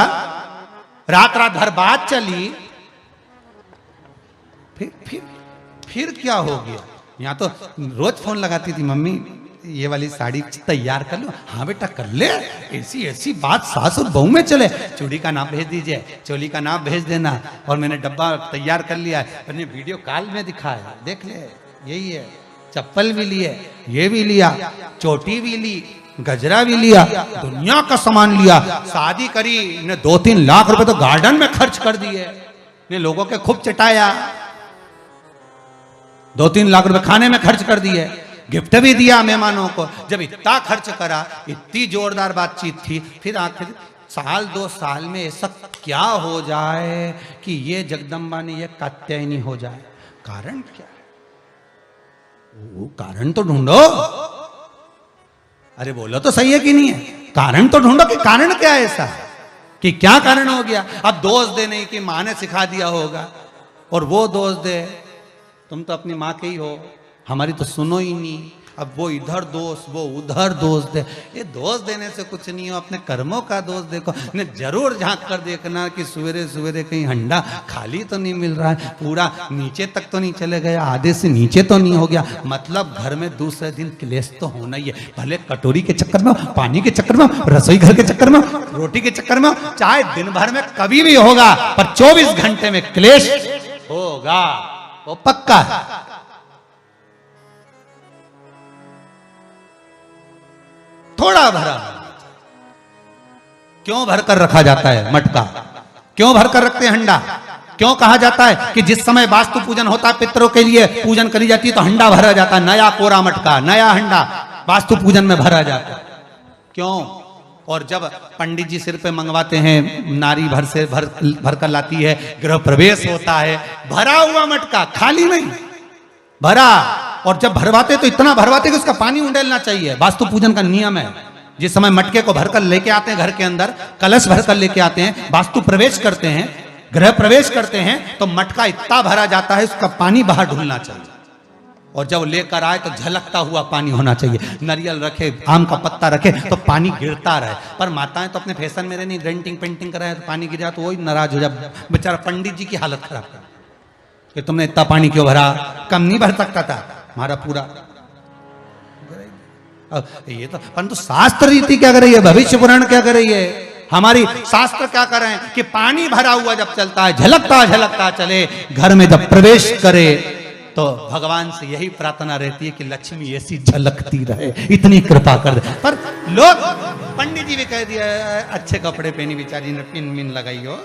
रात भर बात चली, फिर क्या हो गया? यहां तो रोज फोन लगाती थी, मम्मी ये वाली साड़ी तैयार कर लो। हाँ बेटा कर ले, ऐसी बात सास और बहू में चले। चूड़ी का नाप भेज दीजिए, चोली का नाप भेज देना, और मैंने डब्बा तैयार कर लिया है, मैंने वीडियो कॉल में दिखाया, देख ले, यही है। चप्पल भी लिए, ये भी लिया, चोटी भी ली, गजरा भी लिया, दुनिया का सामान लिया, शादी करी ने 2-3 लाख रुपए तो गार्डन में खर्च कर दिए, ने लोगों के खूब चटाया, 2-3 लाख रुपए खाने में खर्च कर दिए, गिफ्ट भी दिया मेहमानों को। जब इतना खर्च करा, इतनी जोरदार बातचीत थी, फिर आखिर 1-2 साल में ऐसा क्या हो जाए कि ये जगदम्बा ने ये कात्यायनी हो जाए? कारण क्या है? वो कारण तो ढूंढो। अरे बोलो तो सही है कि नहीं है? कारण तो ढूंढो कि कारण क्या है ऐसा, कि क्या कारण हो गया? अब दोष दे नहीं कि माँ ने सिखा दिया होगा, और वो दोष दे, तुम तो अपनी माँ के ही हो, हमारी तो सुनो ही नहीं। अब वो इधर दोष, वो उधर दोष दे। ये दोष देने से कुछ नहीं हो, अपने कर्मों का दोष देखो। ने जरूर झांक कर देखना कि सवेरे सवेरे कहीं हंडा खाली तो नहीं मिल रहा है, पूरा नीचे तक तो नहीं चले गया, आधे से नीचे तो नहीं हो गया। मतलब घर में दूसरे दिन क्लेश तो होना ही है, भले कटोरी के चक्कर में, पानी के चक्कर में, रसोई घर के चक्कर में, रोटी के चक्कर में, चाहे दिन भर में कभी भी होगा, पर 24 घंटे में क्लेश होगा, वो पक्का है। थोड़ा भरा, क्यों भर कर रखा जाता है मटका? क्यों भर कर रखते हैं हंडा? क्यों कहा जाता है कि जिस समय वास्तु पूजन होता है, पितरों के लिए पूजन करी जाती है, तो हंडा भरा जाता है, नया कोरा मटका, नया हंडा वास्तु पूजन में भरा जाता है। क्यों? और जब पंडित जी सिर पे मंगवाते हैं, नारी भर कर लाती है, गृह प्रवेश होता है, भरा हुआ मटका, खाली नहीं, भरा। और जब भरवाते तो इतना भरवाते कि उसका पानी उंडेलना चाहिए, वास्तु पूजन का नियम है। जिस समय मटके को भरकर लेके आते हैं घर के अंदर, कलश भरकर लेके आते हैं, वास्तु प्रवेश करते हैं, गृह प्रवेश करते हैं, तो मटका इतना भरा जाता है, उसका पानी बाहर ढुलना चाहिए। और जब लेकर आए तो झलकता हुआ पानी होना चाहिए। नारियल रखे, आम का पत्ता रखे तो पानी गिरता रहे। पर माताएं तो अपने फैशन में नहीं, डेंटिंग पेंटिंग कराए तो पानी गिर जाए तो वही नाराज हो जाए, बेचारा पंडित जी की हालत खराब कर कि तुमने इतना पानी क्यों भरा, कम नहीं भर सकता था हमारा पूरा। ये तो परंतु शास्त्र रीति क्या कर रही है, भविष्य पुराण क्या कर रही है, हमारी शास्त्र क्या कर रहे हैं कि पानी भरा हुआ जब चलता है, झलकता झलकता चले, घर में जब प्रवेश करे तो भगवान से यही प्रार्थना रहती है कि लक्ष्मी ऐसी झलकती रहे, इतनी कृपा कर दे। पर लोग, पंडित जी भी कह दिया अच्छे कपड़े पहनी बेचारी ने, पिन मिन लगाई हो,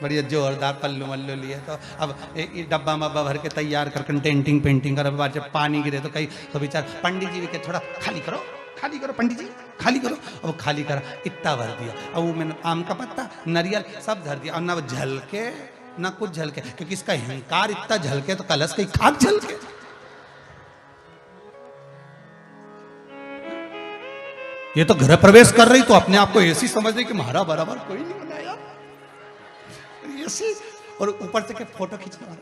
बढ़िया जोरदार पल्लू मल्लू लिए, तो अब एक डब्बा मब्बा भर के तैयार कर डेंटिंग पेंटिंग कर, अब जब पानी गिरे तो कहीं तो बेचार पंडित जी भी कहे थोड़ा खाली करो पंडित जी, खाली करो। अब खाली करा, इतना भर दिया, अब वो मैंने आम का पत्ता, नारियल सब धर दिया, और ना झलके ना कुछ झलके, क्योंकि इसका अहंकार इतना झलके तो कलश की खाक झलके। ये तो गृह प्रवेश कर रही तो अपने आप को ऐसी समझ रही कि महारा बराबर कोई नहीं बनाया, ऐसी, और ऊपर से के फोटो खींचना,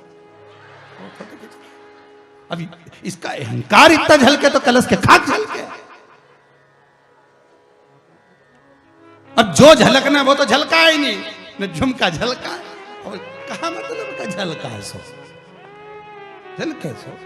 अभी इसका अहंकार इतना झलके तो कलश के खाक झलके। अब जो झलकना वो तो झलका ही नहीं, न झुमका झलका, और कहा मतलब का झलका है, सो झलके सो।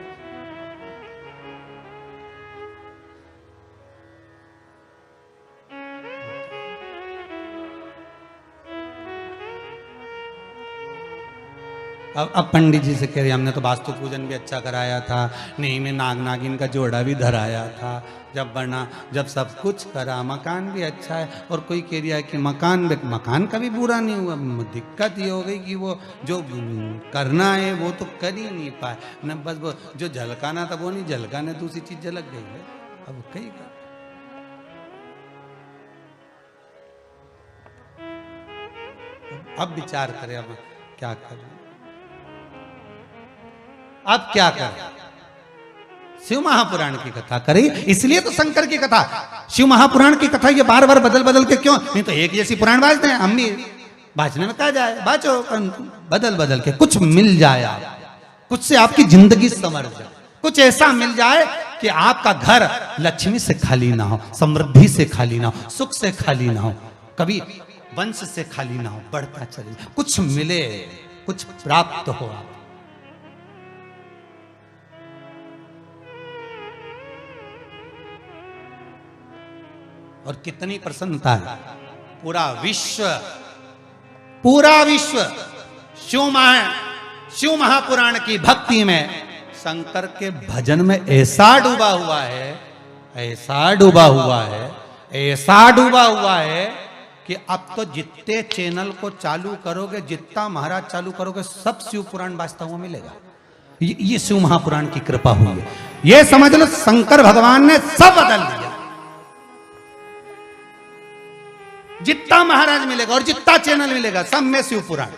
अब पंडित जी से कह रहे हमने तो वास्तु पूजन भी अच्छा कराया था, नहीं में नाग नागिन का जोड़ा भी धराया था, जब बना, जब सब कुछ करा, मकान भी अच्छा है। और कोई कह रहा है कि मकान का भी बुरा नहीं हुआ, दिक्कत ये हो गई कि वो जो करना है वो तो कर ही नहीं पाए न, बस वो जो झलकाना था वो नहीं झलकाने, दूसरी चीज झलक गई है। अब कहीं अब विचार करें, अब क्या करें, अब क्या करें। शिव महापुराण की कथा करें, इसलिए तो शंकर की कथा, शिव महापुराण की कथा ये बार बार बदल बदल के क्यों, नहीं तो एक जैसी पुराण बाजते हैं, हम भी बाजने में कहा जाए, बाजो बदल बदल के कुछ मिल जाए, आप कुछ से आपकी जिंदगी संवर जाए, कुछ ऐसा मिल जाए कि आपका घर लक्ष्मी से खाली ना हो, समृद्धि से खाली ना हो, सुख से खाली ना हो, कभी वंश से खाली ना हो, बढ़ता चले, कुछ मिले, कुछ प्राप्त हो आप। और कितनी प्रसन्नता है, पूरा विश्व शिव महापुराण की भक्ति में, शंकर के भजन में ऐसा डूबा हुआ है, ऐसा डूबा हुआ है, ऐसा डूबा हुआ है कि अब तो जितने चैनल को चालू करोगे, जितना महाराज चालू करोगे, सब शिव पुराण बाजता हुआ मिलेगा। ये शिव महापुराण की कृपा हुई है, ये समझ लो शंकर भगवान ने सब बदल दिया। जितना महाराज मिलेगा और जितना चैनल मिलेगा, सब में शिव पुराण,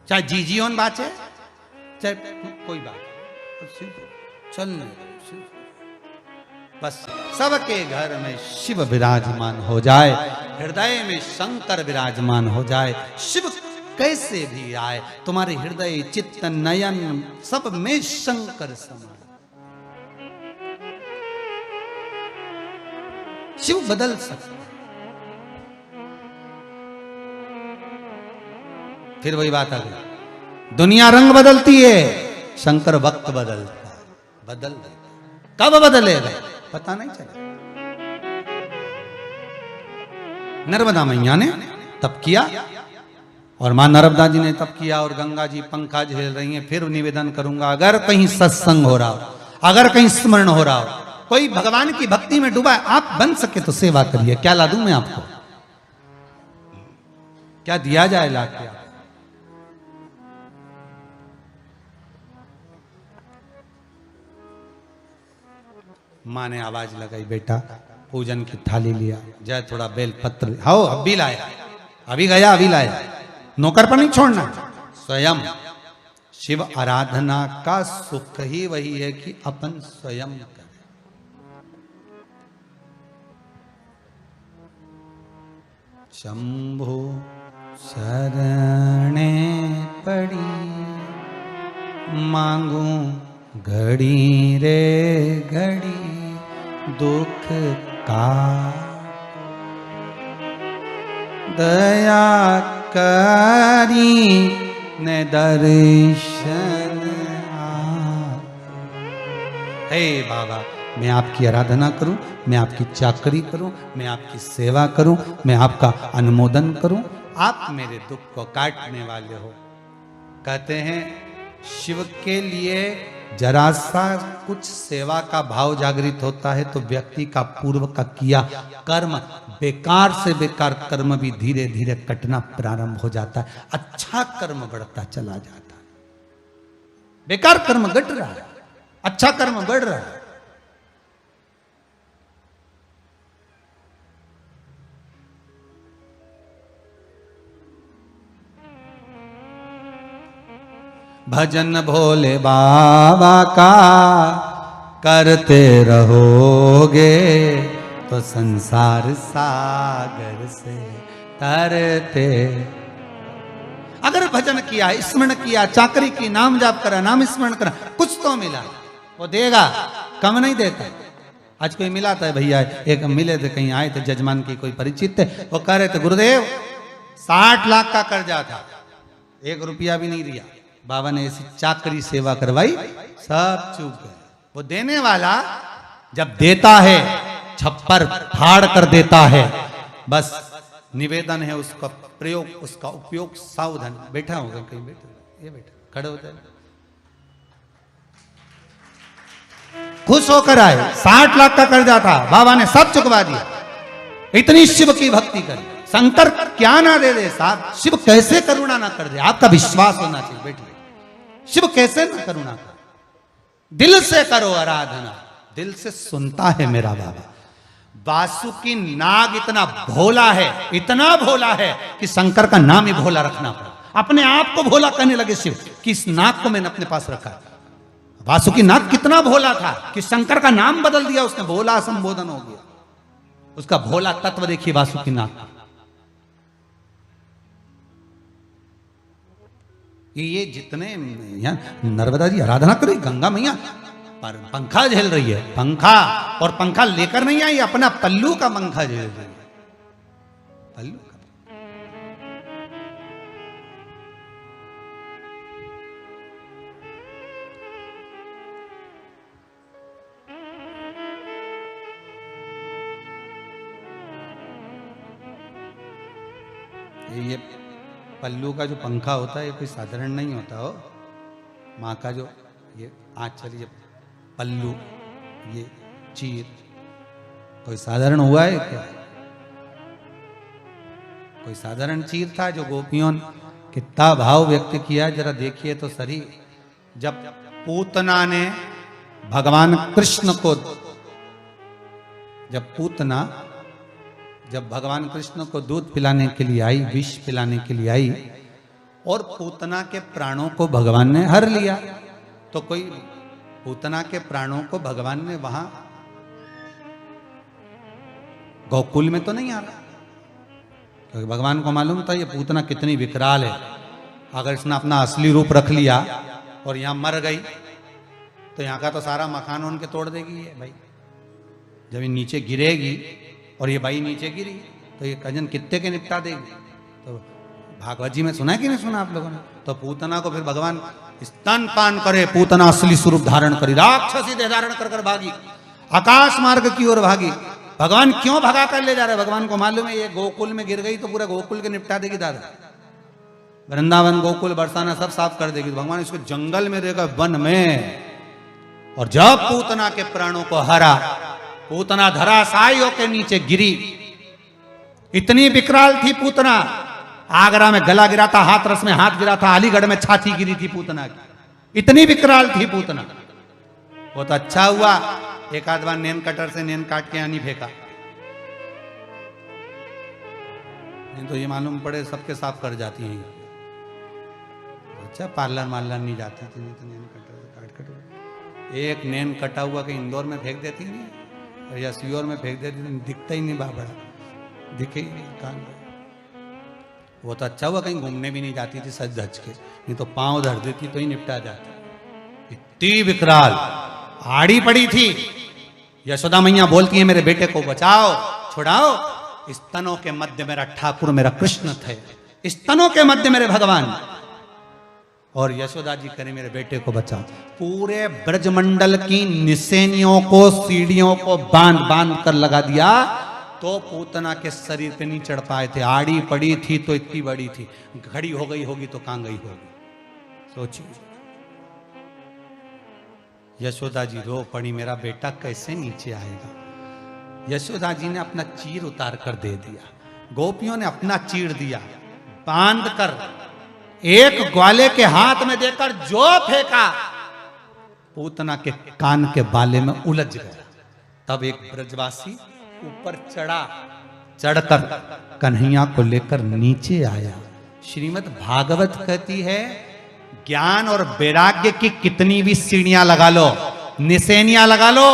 चाहे जीजीओन बाचे, चाहे कोई बात, चल नहीं, बस सबके घर में शिव विराजमान हो जाए, हृदय में शंकर विराजमान हो जाए। शिव कैसे भी आए, तुम्हारे हृदय चित्त नयन सब में शंकर समान। शिव बदल सकता, फिर वही बात आ गई, दुनिया रंग बदलती है, शंकर वक्त बदलता है, बदल देता। कब बदलेगा पता नहीं चला। नर्मदा मैया ने तप किया और मां नर्मदा जी ने तप किया और गंगा जी पंखा झेल रही हैं। फिर निवेदन करूंगा, अगर कहीं सत्संग हो रहा हो, अगर कहीं स्मरण हो रहा हो, कोई भगवान की भक्ति में डूबा है, आप बन सके तो सेवा करिए। क्या ला दूं मैं आपको, क्या दिया जाए ला के? माँ ने आवाज लगाई, बेटा पूजन की थाली लिया, जय थोड़ा बेल पत्र, हाओ अभी लाया, अभी गया अभी लाया, नौकर पर नहीं छोड़ना। स्वयं शिव आराधना का सुख ही वही है कि अपन स्वयं करें। शंभो शरणे पड़ी मांगू घड़ी रे घड़ी दुख का, दया करी ने दर्शन हे बाबा, मैं आपकी आराधना करूं, मैं आपकी चाकरी करूं, मैं आपकी सेवा करूं, मैं आपका अनुमोदन करूं, आप मेरे दुख को काटने वाले हो। कहते हैं शिव के लिए जरा सा कुछ सेवा का भाव जागृत होता है तो व्यक्ति का पूर्व का किया कर्म, बेकार से बेकार कर्म भी धीरे धीरे कटना प्रारंभ हो जाता है, अच्छा कर्म बढ़ता चला जाता है। बेकार कर्म घट रहा है, अच्छा कर्म बढ़ रहा है। भजन भोले बाबा का करते रहोगे तो संसार सागर से तरते। अगर भजन किया, स्मरण किया, चाकरी की, नाम जाप करा, नाम स्मरण करा, कुछ तो मिला, वो देगा, कम नहीं देता। आज कोई मिला था भैया, एक मिले थे, कहीं आए थे, जजमान की कोई परिचित थे, वो कह रहे थे गुरुदेव 60 लाख का कर्जा था, 1 रुपया भी नहीं दिया। बाबा ने ऐसी चाकरी सेवा करवाई, सब चूक गए। वो देने वाला जब देता है छप्पर फाड़ कर देता है, बस निवेदन है उसका प्रयोग, उसका उपयोग सावधान। बैठा होगा कहीं, बैठा, ये बैठा, खड़े होते हैं, खुश होकर आए। 60 लाख का कर्जा था, बाबा ने सब चुकवा दिया। इतनी शिव की भक्ति करी, शंकर क्या ना दे दे साहब, शिव कैसे करुणा ना कर दे, आपका विश्वास होना चाहिए। बैठिए, शिव कैसे ना करुणा कर, दिल से करो आराधना, दिल से सुनता है मेरा बाबा। वासुकी नाग इतना भोला है, इतना भोला है कि शंकर का नाम ही भोला रखना पड़ा। अपने आप को भोला कहने लगे शिव कि इस नाग को मैंने अपने पास रखा। वासुकी नाग कितना भोला था कि शंकर का नाम बदल दिया उसने, भोला संबोधन हो गया। उसका भोला तत्व देखिए वासुकी नाग। ये जितने यहाँ नर्मदा जी आराधना करी, गंगा मैया पर पंखा झेल रही है, पंखा, और पंखा लेकर नहीं आई, अपना पल्लू का पंखा झेल रही है, पल्लू का। ये पल्लू का जो पंखा होता है ये कोई साधारण नहीं होता हो। माँ का जो ये आंचल, ये पल्लू, ये चीर, कोई साधारण हुआ है क्या? कोई साधारण चीर था जो गोपियों ने कितना भाव व्यक्त किया, जरा देखिए तो सही। जब पूतना ने भगवान कृष्ण को, जब भगवान कृष्ण को दूध पिलाने के लिए आई, विष पिलाने के लिए आई, और पूतना के प्राणों को भगवान ने हर लिया, तो कोई पूतना के प्राणों को भगवान ने वहां गोकुल में तो नहीं आ रहा, क्योंकि भगवान को मालूम था ये पूतना कितनी विकराल है। अगर इसने अपना असली रूप रख लिया और यहां मर गई तो यहां का तो सारा मकान उनके तोड़ देगी ये भाई। जब ये नीचे गिरेगी और ये बाई नीचे गिरी तो ये कजन कितने के निपटा देगी। तो भागवत जी में सुना है कि नहीं सुना आप लोगों ने? तो पूतना को फिर भगवान स्तनपान करे, पूतना असली स्वरूप धारण करी, राक्षसी देह धारण कर भागी, आकाश मार्ग की ओर भागी। भगवान क्यों भगा कर ले जा रहे? भगवान को मालूम है ये गोकुल में गिर गई तो पूरा गोकुल के निपटा देगी दादा। वृंदावन, गोकुल, बरसाना सब साफ कर देगी। तो भगवान इसको जंगल में देगा, वन में। और जब पूतना के प्राणों को हरा, पूतना धराशायियों के नीचे गिरी। इतनी विकराल थी पूतना, आगरा में गला गिरा था, हाथरस में हाथ गिरा था, अलीगढ़ में छाती गिरी थी पूतना की। इतनी विकराल थी पूतना। वो तो अच्छा हुआ एक आध बार नेन कटर से नेन काट के नहीं फेंका, नहीं तो ये मालूम पड़े सबके साफ कर जाती हैं। अच्छा पार्लर मार्लर नहीं जाती थी, नहीं तो नेन कटर से काट एक नेन कटा हुआ कहीं इंदौर में फेंक देती नहीं या सीओर में फेंक देती, दिखता ही नहीं बाबड़ा, दिखे ही नहीं कान में। वो तो अच्छा हुआ कहीं घूमने भी नहीं जाती थी सज धज के, नहीं तो पांव धर देती तो ही निपटा जाता। इतनी विकराल आड़ी पड़ी थी। यशोदा मैया बोलती है मेरे बेटे को बचाओ, छुड़ाओ। स्तनों के मध्य मेरा ठाकुर, मेरा कृष्ण थे, स्तनों के मध्य मेरे भगवान। और यशोदा जी करे मेरे बेटे को बचाओ। पूरे ब्रजमंडल की निसेनियों को, सीढ़ियों को बांध बांध कर लगा दिया, तो पूतना के शरीर पे नहीं चढ़ पाए थे। आड़ी पड़ी थी तो इतनी बड़ी थी, खड़ी हो गई होगी तो कहां गई होगी, सोचिए। यशोदा जी रो पड़ी, मेरा बेटा कैसे नीचे आएगा। यशोदा जी ने अपना चीर उतार कर दे दिया, गोपियों ने अपना चीर दिया, बांध कर एक ग्वाले के हाथ में देकर जो फेंका, पूतना के कान के बाले में उलझ गया। तब एक ब्रजवासी ऊपर चढ़ा, चढ़कर कन्हैया को लेकर नीचे आया। श्रीमद् भागवत कहती है ज्ञान और वैराग्य की कितनी भी सीढ़ियां लगा लो, निसेनियां लगा लो,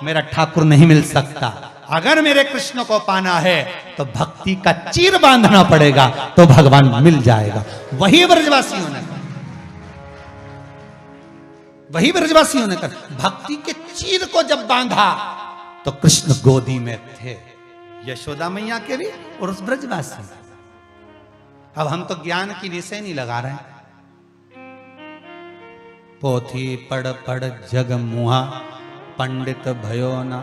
मेरा ठाकुर नहीं मिल सकता। अगर मेरे कृष्ण को पाना है तो भक्ति का चीर बांधना पड़ेगा, तो भगवान मिल जाएगा। वही ब्रजवासियों ने, वही ब्रजवासियों ने कर भक्ति के चीर को जब बांधा तो कृष्ण गोदी में थे, यशोदा मैया के भी और उस ब्रजवासी। अब हम तो ज्ञान की निशानी लगा रहे हैं, पोथी पढ़ पढ़ जग मुहा, पंडित भयो ना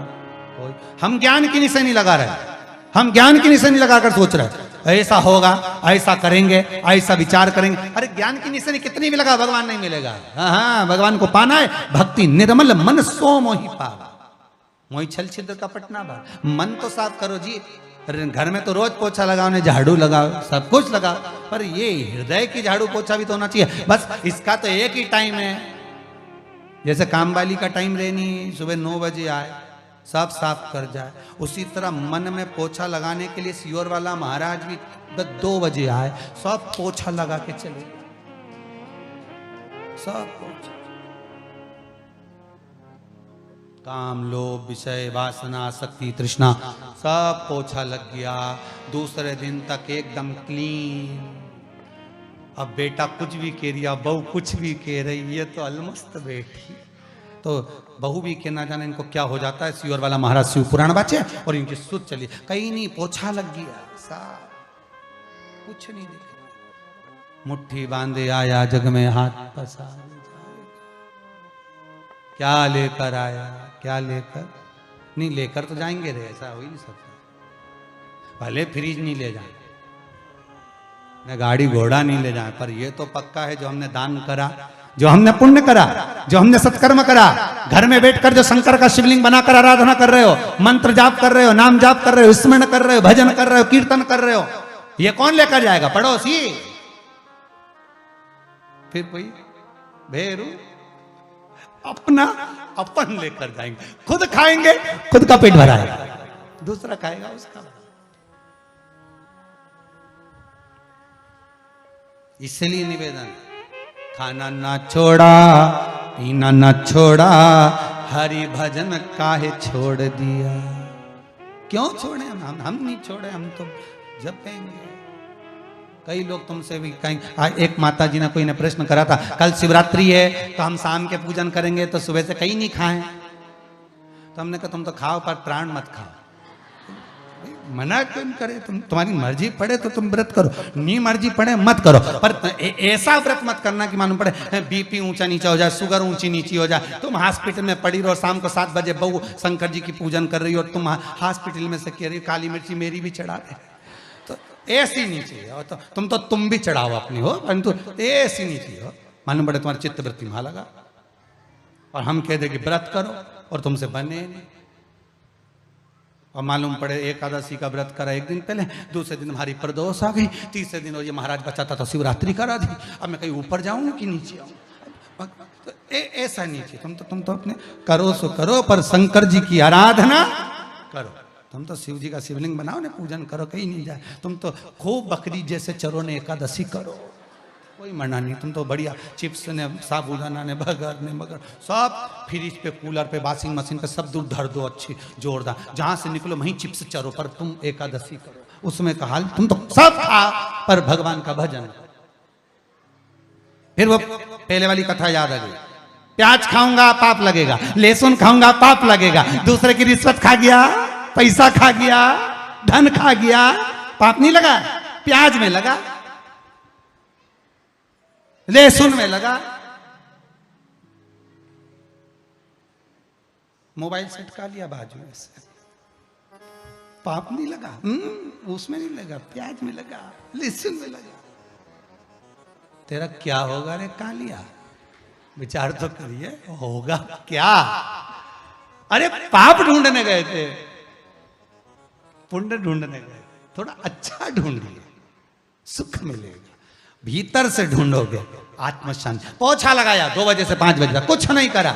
कोई। हम ज्ञान की निशानी लगा रहे हैं, हम ज्ञान की निशानी लगाकर सोच रहे हैं ऐसा होगा, ऐसा करेंगे, ऐसा विचार करेंगे। अरे ज्ञान की निशानी कितनी भी लगा, भगवान नहीं मिलेगा। हाँ, भगवान को पाना है, भक्ति निर्मल मन सो मोहि पावा, मोहि छल छिद्र कपट ना भाव। मन तो साफ करो जी, घर में तो रोज पोछा लगाओ, ने झाड़ू लगाओ, सब कुछ लगाओ, पर ये हृदय की झाड़ू पोछा भी तो होना चाहिए। बस इसका तो एक ही टाइम है, जैसे काम वाली का टाइम रहनी, सुबह 9 बजे आए, सब साफ कर जाए। उसी तरह मन में पोछा लगाने के लिए सियोर वाला महाराज भी 2 बजे आए, सब पोछा लगा के चले, सब पोछा। काम, लोभ, विषय, वासना, आसक्ति, तृष्णा, सब पोछा लग गया। दूसरे दिन तक एकदम क्लीन। अब बेटा कुछ भी कह रही, अब बहू कुछ भी कह रही, ये तो अलमस्त बैठी। तो बहू भी के ना जाने इनको क्या हो जाता है। सियोर वाला महाराज शिव पुराण बाचे और इनकी सुध चली, कहीं नहीं, पोछा लग गया, साफ, कुछ नहीं दिख। मुट्ठी बांधे आया, जग में हाथ पसार, क्या लेकर आया, क्या लेकर नहीं, लेकर तो जाएंगे रे, ऐसा हो ही नहीं सकता। भले फ्रिज नहीं ले जाए, न गाड़ी घोड़ा नहीं ले जाए, पर ये तो पक्का है जो हमने दान करा, जो हमने पुण्य करा, जो हमने सत्कर्म करा, घर में बैठकर जो शंकर का शिवलिंग बनाकर आराधना कर रहे हो, मंत्र जाप कर रहे हो, नाम जाप कर रहे हो, स्मरण कर रहे हो, भजन कर रहे हो, कीर्तन कर रहे हो, ये कौन लेकर जाएगा? पड़ोसी, फिर कोई भेरू, अपना अपन लेकर जाएंगे, खुद खाएंगे, खुद का पेट भराएगा, दूसरा खाएगा उसका। इसलिए निवेदन, खाना ना छोड़ा, पीना ना छोड़ा, हरि भजन काहे छोड़ दिया। क्यों छोड़े हम नहीं छोड़े, हम तो जपेंगे। कई लोग तुमसे भी कहीं, एक माता जी ने कोई ने प्रश्न करा था, कल शिवरात्रि है तो हम शाम के पूजन करेंगे तो सुबह से कहीं नहीं खाएं। तो हमने कहा तुम तो खाओ पर प्राण मत खाओ। मना क्यों करे? तुम्हारी मर्जी पड़े तो तुम व्रत करो, नहीं मर्जी पड़े मत करो, पर ऐसा व्रत मत करना कि मालूम पड़े बीपी ऊंचा नीचा हो जाए, शुगर ऊंची नीची हो जाए, तुम हॉस्पिटल में पड़ी रहो, शाम को 7 बजे बहू शंकर जी की पूजन कर रही हो और तुम हॉस्पिटल में से कह रही हो काली मिर्ची मेरी भी चढ़ा दे, तो ऐसी नहीं चाहिए। तो तुम भी चढ़ाओ अपनी हो, परंतु ऐसी नहीं चाहिए। मालूम पड़े तुम्हारी चित्त वृत्ति वहां लगा और हम कह दे कि व्रत करो और तुमसे बने नहीं। और मालूम पड़े एकादशी का व्रत करा एक दिन पहले, दूसरे दिन हमारी प्रदोष आ गई, तीसरे दिन और ये महाराज बचाता तो शिवरात्रि करा दी, अब मैं कहीं ऊपर जाऊं कि नीचे आऊं? तो ऐसा नहीं चाहिए। तुम तो अपने करो सो करो, पर शंकर जी की आराधना करो। तुम तो शिव जी का शिवलिंग बनाओ ने, पूजन करो, कहीं नहीं जाए। तुम तो खूब बकरी जैसे चरो ने एकादशी करो, कोई मना नहीं। तुम तो बढ़िया चिप्स ने, साबुदाना ने, बर्गर ने, मगर सब फ्रिज पे, कूलर पे, वॉशिंग मशीन पे सब दूर धर दो अच्छी जोरदार, जहां से निकलो वहीं चिप्स चरो, पर तुम एकादशी करो। उसमें कहा तुम तो सब खा पर भगवान का भजन। फिर वो पहले वाली कथा याद आ गई, प्याज खाऊंगा पाप लगेगा, लहसुन खाऊंगा पाप लगेगा, दूसरे की रिश्वत खा गया, पैसा खा गया, धन खा गया, पाप नहीं लगा? प्याज में लगा, लहसुन में लगा, मोबाइल सेट का लिया बाजू में से, पाप नहीं लगा? उसमें नहीं लगा, प्याज में लगा, लहसुन में लगा। तेरा क्या होगा रे कालिया? विचार तो करिए, होगा क्या? अरे पाप ढूंढने गए थे, पुण्य ढूंढने गए, थोड़ा अच्छा ढूंढिए, सुख मिलेगा। भीतर से ढूंढोगे आत्म शांति। पोछा लगाया 2 बजे से 5 बजे तक, कुछ नहीं करा।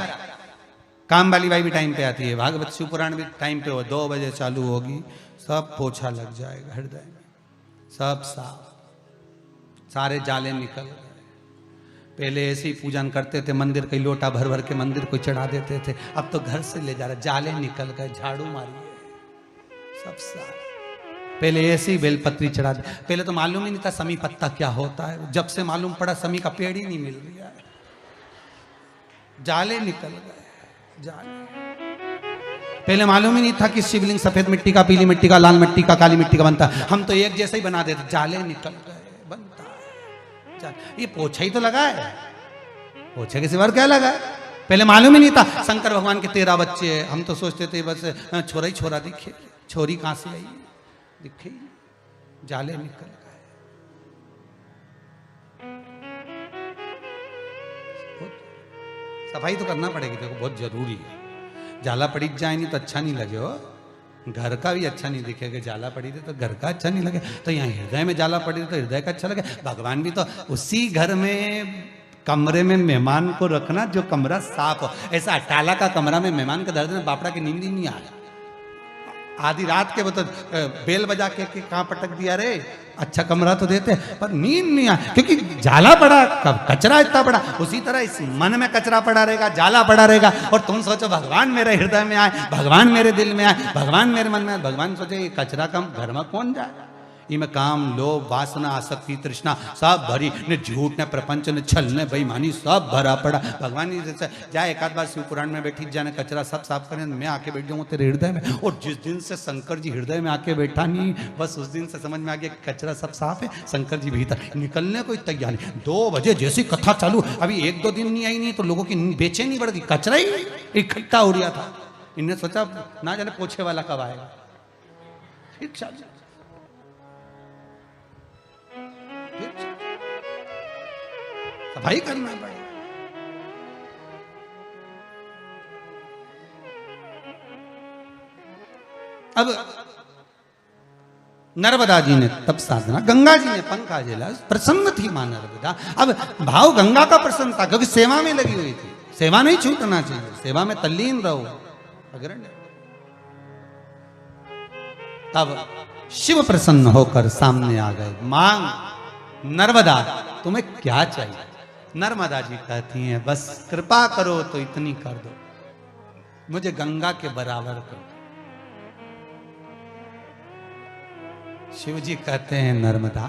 काम वाली बाई भी टाइम पे आती है, भागवत शिव पुराण भी टाइम पे हो, 2 बजे चालू होगी, सब पोछा लग जाएगा हृदय में, सब साफ, सारे जाले निकल गए। पहले ऐसे ही पूजन करते थे, मंदिर कई लोटा भर भर के मंदिर को चढ़ा देते थे, अब तो घर से ले जा रहे, जाले निकल गए, झाड़ू मारिए, सब साफ। पहले ऐसी बेलपत्री चढ़ा दी, पहले तो मालूम ही नहीं था समी पत्ता क्या होता है, जब से मालूम पड़ा समी का पेड़ ही नहीं मिल रहा है, जाले निकल गए, जाले। पहले मालूम ही नहीं था कि शिवलिंग सफेद मिट्टी का, पीली मिट्टी का, लाल मिट्टी का, काली मिट्टी का बनता है, हम तो एक जैसा ही बना देते, जाले निकल गए, बनता है। ये पोछा ही तो लगा है, पोछे के सिवा क्या लगा है? पहले मालूम ही नहीं था शंकर भगवान के 13 बच्चे हैं, हम तो सोचते थे बस छोरा ही छोरा दिखे, छोरी कहां से आई दिखे, जाले निकल गए। सफाई तो करना पड़ेगी, देखो बहुत जरूरी है। जाला पड़ी जाए नहीं तो अच्छा नहीं लगे हो, घर का भी अच्छा नहीं दिखेगा, जाला पड़ी थी तो घर का अच्छा नहीं लगे, तो यहाँ हृदय में जाला पड़ी तो हृदय का अच्छा लगे। भगवान भी तो उसी घर में, कमरे में मेहमान को रखना जो कमरा साफ हो। ऐसा अटाला का कमरा में मेहमान का दर्द में बापड़ा की नींद ही नहीं आया, आधी रात के वो तो बेल बजा के कहाँ पटक दिया रे, अच्छा कमरा तो देते पर नींद नहीं आ, क्योंकि जाला पड़ा, कचरा इतना पड़ा। उसी तरह इस मन में कचरा पड़ा रहेगा, जाला पड़ा रहेगा, और तुम सोचो भगवान मेरे हृदय में आए, भगवान मेरे दिल में आए, भगवान मेरे मन में आए। भगवान सोचे ये कचरा कम घर में कौन जाए, इनमें काम लोभ वासना आसक्ति तृष्णा सब भरी ने, झूठ ने प्रपंच ने छल ने बेईमानी सब भरा पड़ा। भगवान जैसे जाए एक आध बार शिव पुराण में बैठी जाने कचरा सब साफ करें, मैं आके बैठ जाऊँ तेरे हृदय में। और जिस दिन से शंकर जी हृदय में आके बैठा नहीं, बस उस दिन से समझ में आ गया कचरा सब साफ है, शंकर जी भीतर, निकलने को तैयार नहीं। 2 बजे जैसी कथा चालू, अभी 1-2 दिन नहीं आई नहीं तो लोगों की बेचैनी बढ़ गई, कचरा ही इकट्ठा हो रहा था। इनने सोचा ना जाने पोछे वाला कब आएगा, सफाई करना पड़ेगा। अब नर्मदा जी ने तब साधना, गंगा जी ने पंखा झेला, प्रसन्न थी मां नर्मदा। अब भाव गंगा का प्रसन्न था क्योंकि सेवा में लगी हुई थी, सेवा नहीं छूटना चाहिए, सेवा में तल्लीन रहो अग्रण्य। तब शिव प्रसन्न होकर सामने आ गए, मांग नर्मदा तुम्हें क्या चाहिए। नर्मदा जी कहती हैं बस कृपा करो तो इतनी कर दो, मुझे गंगा के बराबर करो। शिव जी कहते हैं नर्मदा,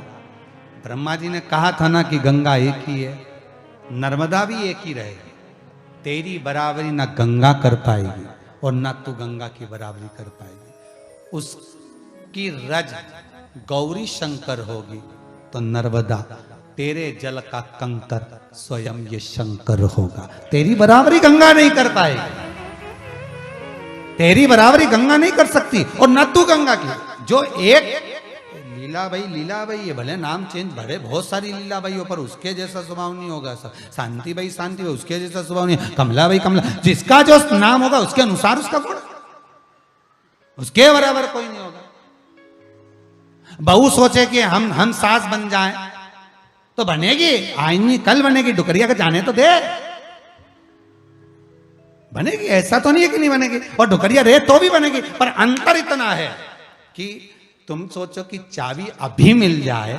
ब्रह्मा जी ने कहा था ना कि गंगा एक ही है, नर्मदा भी एक ही रहेगी, तेरी बराबरी ना गंगा कर पाएगी और ना तू गंगा की बराबरी कर पाएगी। उसकी रज गौरी शंकर होगी तो नर्मदा तेरे जल का कंकर स्वयं ये शंकर होगा। तेरी बराबरी गंगा नहीं कर पाएगी, तेरी बराबरी गंगा नहीं कर सकती और न तू गंगा की। जो एक लीलाबाई ये भले नाम चेंज, भले बहुत सारी लीलाबाइयों पर उसके जैसा स्वभाव नहीं होगा। शांतिबाई उसके जैसा स्वभाव नहीं, कमलाबाई कमला, जिसका जो नाम होगा उसके अनुसार उसका गुण, उसके बराबर कोई नहीं होगा। बहू सोचे कि हम सास बन जाएं तो बनेगी, आज नहीं कल बनेगी, डुकरिया का जाने तो दे, बनेगी, ऐसा तो नहीं है कि नहीं बनेगी, और डुकरिया रहे तो भी बनेगी। पर अंतर इतना है कि तुम सोचो कि चाबी अभी मिल जाए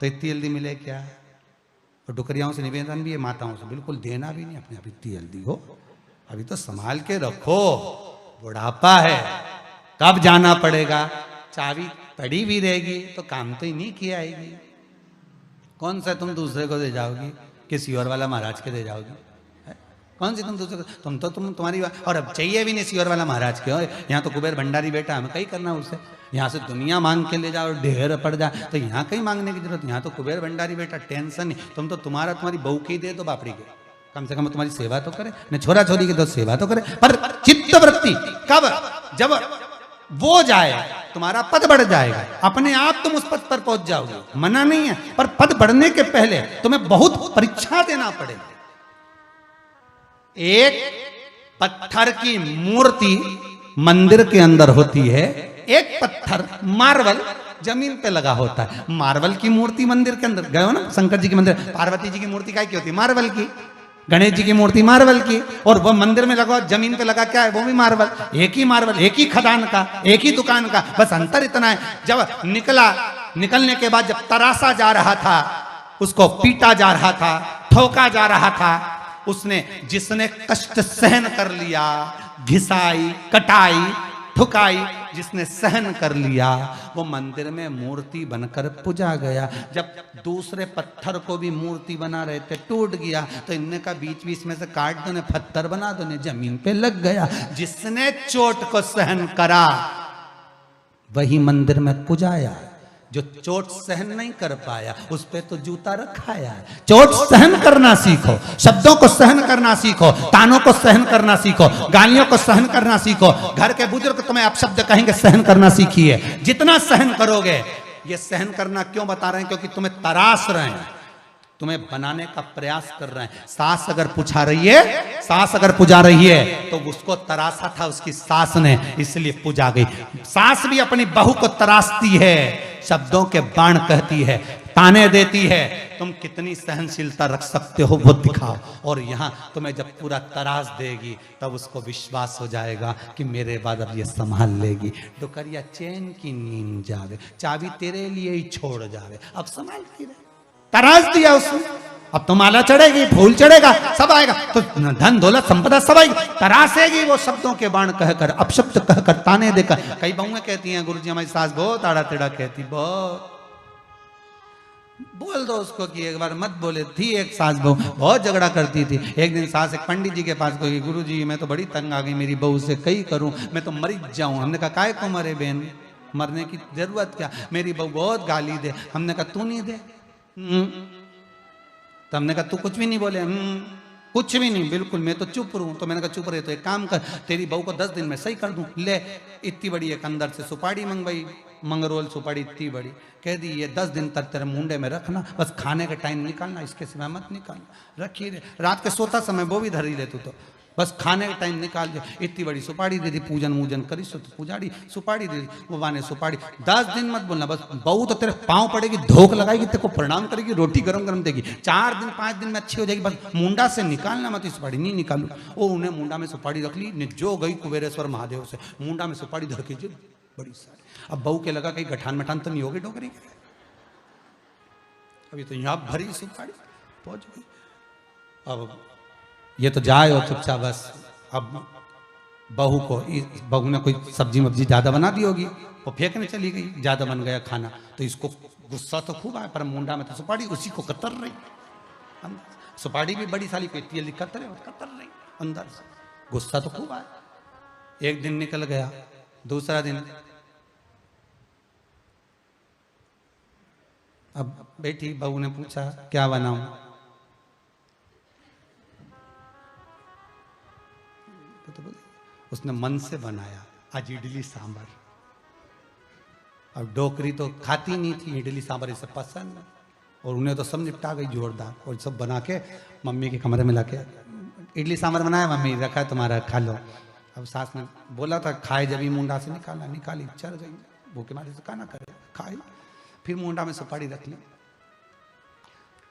तो इतनी जल्दी मिले क्या, और डुकरियाओं से निवेदन भी है, माताओं से बिल्कुल देना भी नहीं अपने आप इतनी जल्दी हो, अभी तो संभाल के रखो, बुढ़ापा है, कब जाना पड़ेगा, चाबी पड़ी भी रहेगी तो काम तो ही नहीं किया आएगी। कौन सा तुम दूसरे को दे जाओगी, किसी और वाला महाराज के दे जाओगी, कौन सी तुम दूसरे को, तुम्हारी बात। और अब चाहिए भी नहीं सियोर वाला महाराज के, यहाँ तो कुबेर भंडारी बेटा, हमें कहीं करना उससे, यहाँ से दुनिया मांग के ले जाओ, ढेर पड़ जाए तो यहाँ कहीं मांगने की जरूरत, यहाँ तो कुबेर भंडारी बेटा, टेंशन नहीं। तुम तो तुम्हारी बहू की दे दो, बापड़ी के कम से कम तुम्हारी सेवा तो करे, न छोरा छोरी की तो सेवा तो करे। पर चित्त वृत्ति कब, जब वो जाए तुम्हारा पद बढ़ जाएगा, अपने आप तुम उस पद पर पहुंच जाओगे, मना नहीं है, पर पद बढ़ने के पहले तुम्हें बहुत परीक्षा देना पड़ेगा। एक पत्थर की मूर्ति मंदिर के अंदर होती है, एक पत्थर मार्बल जमीन पे लगा होता है। मार्बल की मूर्ति मंदिर के अंदर गए हो ना, शंकर जी के मंदिर, पार्वती जी की मूर्ति काय की होती है, मार्बल की, गणेश जी की मूर्ति मार्बल की, और वो मंदिर में लगा जमीन पे लगा क्या है, वो भी मार्बल, एक ही मार्बल, एक ही खदान का, एक ही दुकान का, बस अंतर इतना है। जब निकलने के बाद जब तरासा जा रहा था, उसको पीटा जा रहा था, ठोका जा रहा था, उसने जिसने कष्ट सहन कर लिया, घिसाई कटाई ठुकाई जिसने सहन कर लिया, वो मंदिर में मूर्ति बनकर पूजा गया। जब दूसरे पत्थर को भी मूर्ति बना रहे थे, टूट गया, तो इनने का बीच बीच में से काट दो, ने पत्थर बना दो, ने जमीन पे लग गया। जिसने चोट को सहन करा वही मंदिर में पूजाया। जो चोट सहन नहीं कर पाया उस पे तो जूता रखाया है। चोट सहन करना सीखो, शब्दों को सहन करना सीखो, तानों को सहन करना सीखो, गालियों को सहन करना सीखो। घर के बुजुर्ग तुम्हें अपशब्द कहेंगे, सहन करना सीखिए। जितना सहन करोगे, ये सहन करना क्यों बता रहे हैं, क्योंकि तुम्हें तराश रहे हैं, तुम्हें बनाने का प्रयास कर रहे हैं। सास अगर पुछा रही है, सास अगर पुजा रही है तो उसको तराशा था उसकी सास ने, इसलिए पुजा गई। सास भी अपनी बहू को तराशती है, शब्दों के बाण कहती है, ताने देती है, तुम कितनी सहनशीलता रख सकते हो वो दिखाओ। और यहाँ तुम्हें जब पूरा तराश देगी तब उसको विश्वास हो जाएगा कि मेरे बाद अब ये संभाल लेगी। डुकरिया चैन की नींद जावे, चाबी तेरे लिए ही छोड़ जावे, अब संभालती रहे। तराश दिया उसने, अब तो माला चढ़ेगी, फूल चढ़ेगा, सब आएगा, तो धन दौलत संपदा सब आएगी। तरासेगी वो शब्दों के बाण कहकर, अपशब्द कहकर, ताने देकर। कई बहुएं कहती हैं गुरुजी हमारी सास बहुत आड़ा टेढ़ा कहती, बहुत। बोल दो उसको कि एक बार मत बोले। थी एक सास बहू, बहुत झगड़ा करती थी। एक दिन सास एक पंडित जी के पास गई, गुरुजी मैं तो बड़ी तंग आ गई मेरी बहू से, कई करूं, मैं तो मर जाऊं। हमने कहा काय को मरे बहन, मरने की जरूरत क्या, मेरी बहू बहुत गाली दे। हमने कहा तू नहीं दे। तो हमने कहा तू कुछ भी नहीं बोले। कुछ भी नहीं, बिल्कुल मैं तो चुप रहूं। तो मैंने कहा चुप रहे तो एक काम कर, तेरी बहू को 10 दिन में सही कर दूं। ले इतनी बड़ी एक अंदर से सुपारी मंगवाई, मंगरोल सुपारी इतनी बड़ी, कह दी ये 10 दिन तक तेरे मुंडे में रखना, बस खाने का टाइम निकालना, इसके सिवा मत निकालना। रखी रे, रात के सोता समय वो भी धरी ले तू, तो बस खाने का टाइम निकाल दे। इतनी बड़ी सुपारी दे दी, पूजन वूजन करी सो तो पुजारी सुपारी दे दी, वो बाने सुपारी। 10 दिन मत बोलना, बस बहू तो तेरे पाँव पड़ेगी, धोख लगाएगी, तेरे को प्रणाम करेगी, रोटी गरम गरम देगी। 4 दिन 5 दिन में अच्छी हो जाएगी, बस मुंडा से निकालना मत सुपारी। नहीं निकालू। वो उन्हें मुंडा में सुपारी रख ली, जो गई कुबेरेश्वर महादेव से, मुंडा में सुपारी धर के बड़ी सारी। अब बहू के लगा कहीं गठान मठान तो नहीं होगी डोकरी के, अभी तो यहाँ भरी सुपारी पहुंच गई। अब ये तो जाए और चुपचाप बस। अब बहू को, बहू ने कोई सब्जी वब्जी ज्यादा बना दी होगी, वो फेंकने चली गई, ज्यादा बन गया खाना। तो इसको गुस्सा तो खूब आया, पर मुंडा में तो सुपारी उसी को कतर रही। सुपारी भी बड़ी साली पेटी कतर रही अंदर से, गुस्सा तो खूब आया। एक दिन निकल गया, दूसरा दिन अब बेटी बहू ने पूछा क्या बनाऊं, तो बोले उसने मन से बनाया आज इडली सांभर। अब डोकरी तो खाती नहीं थी इडली सांभर, इसे पसंद है, और उन्हें तो सब निपटा गई जोरदार। और सब बना के मम्मी के कमरे में लाके इडली सांभर बनाया, मम्मी रखा है तुम्हारा, खा लो। अब सास ने बोला था खाए, जब ही मुंडा से निकाली, चल गई भूखे मारे से, खाना करे खाई। फिर मुंडा में सुपारी रख ली।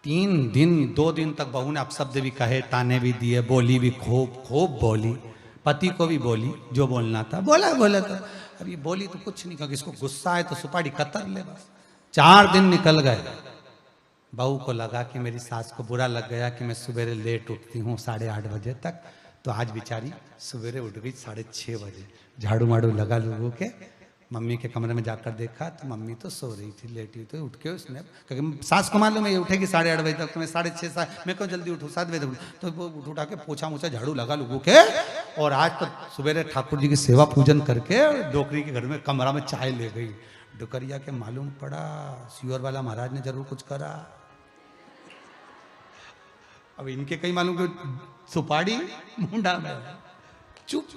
3 दिन 2 दिन तक बहू ने अपशब्द भी कहे, ताने भी दिए, बोली भी खूब बोली, पति को भी बोली, जो बोलना था बोला तो अब ये बोली तो कुछ नहीं, क्योंकि इसको गुस्सा है तो सुपारी कतर ले बस। 4 दिन निकल गए, बहू को लगा कि मेरी सास को बुरा लग गया कि मैं सवेरे लेट उठती हूँ 8:30 बजे तक, तो आज बेचारी सवेरे उठ गई 6:30 बजे। झाड़ू माड़ू लगा लोगों के, मम्मी के कमरे में जाकर देखा तो मम्मी तो सो रही थी, लेटी। तो उठ के उसने, क्योंकि सास को मालूम है ये उठेगी 8:30 बजे तक, तो मैं 6:30 मैं क्यों जल्दी उठूँ, 7 बजे तक। तो वो उठा के पोछा मोछा झाड़ू लगा लोगों के, और आज तो सवेरे ठाकुर जी की सेवा पूजन करके डोकरी के घर में कमरा में चाय ले गई। डुकरिया के मालूम पड़ा सियोर वाला महाराज ने जरूर कुछ करा। अब इनके कहीं मालूम कि सुपारी मुंडा में, चुप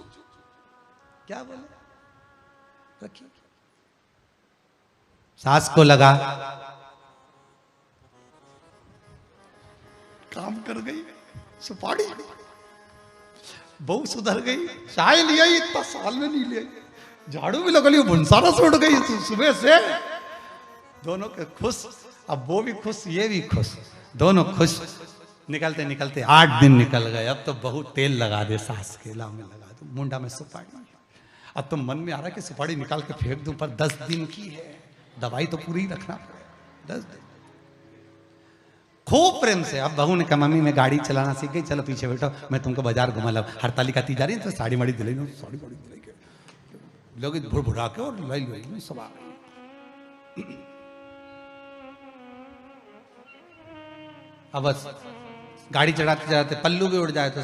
क्या बोले रखिए। सास को लगा काम कर गई सुपारी, बहू सुधर गई, चाय लिया इतना साल में नहीं लिया, झाड़ू भी लगा लिया, भुनसारा से उठ गई सुबह से। दोनों के खुश, अब वो भी खुश ये भी खुश, दोनों खुश। निकलते निकलते 8 दिन निकल गए। अब तो बहू तेल लगा दे सास के ला में, लगा दो मुंडा में सुपारी। अब तो मन में आ रहा है कि सुपारी निकाल के फेंक दूं, पर 10 दिन की है, दवाई तो पूरी रखना पड़ेगा। 10 दिन खूब प्रेम से। अब बहू ने कहा मम्मी मैं गाड़ी चलाना सीख गई, चलो पीछे बैठो, मैं तुमको बाजार घुमा ला। हड़ताली का जा रही है तो साड़ी माड़ी दिलाई, साड़ी माड़ी दिलाई के लोग भुड़भुड़ा के और लाई लाई सब आ गई। अब बस गाड़ी चढ़ाते चढ़ाते पल्लू भी उड़ जाए तो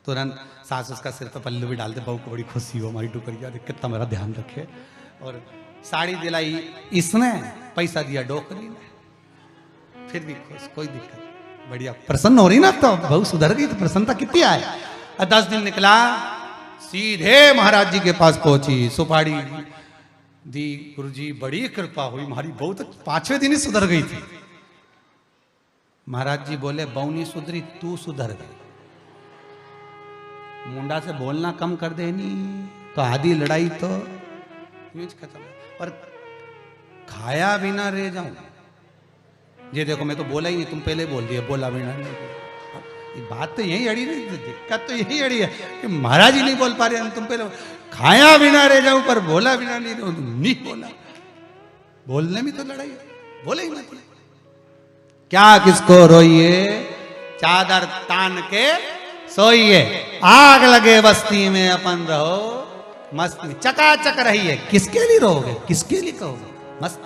तुरंत सास उसका सिर पर पल्लू भी डालते, बहू को बड़ी खुशी हो, हमारी डुकरिया देख कितना मेरा ध्यान रखे। और साड़ी दिलाई इसने, पैसा दिया डोकरी ने, फिर भी खुश, कोई दिक्कत नहीं, बढ़िया प्रसन्न हो रही ना। तो बहू सुधर गई तो प्रसन्नता कितनी आए। 10 दिन निकला, सीधे महाराज जी के पास पहुंची, सुपारी दी। गुरुजी बड़ी कृपा हुई, हमारी बहू तो 5वें दिन ही सुधर गई थी। महाराज जी बोले बहू नहीं सुधरी, तू सुधर गई। मुंडा से बोलना कम कर देनी तो आधी लड़ाई तो यूज खत्म। पर खाया बिना रह जाऊं ये देखो मैं तो बोला ही नहीं, तुम पहले बोल दिए बोला बिना नहीं। ये बात तो यही अड़ी नहीं, दिक्कत तो यही अड़ी है कि महाराज ही नहीं बोल पा रहे, तुम पहले खाया बिना रह जाऊं पर बोला बिना नहीं बोला। बोलने में तो लड़ाई है, बोले ही मत। क्या किसको रोइए, चादर तान के सोइए, आग लगे बस्ती में अपन रहो मस्त में, चकाचक रहिए। किसके लिए रहोगे, किसके लिए कहोगे मस्त।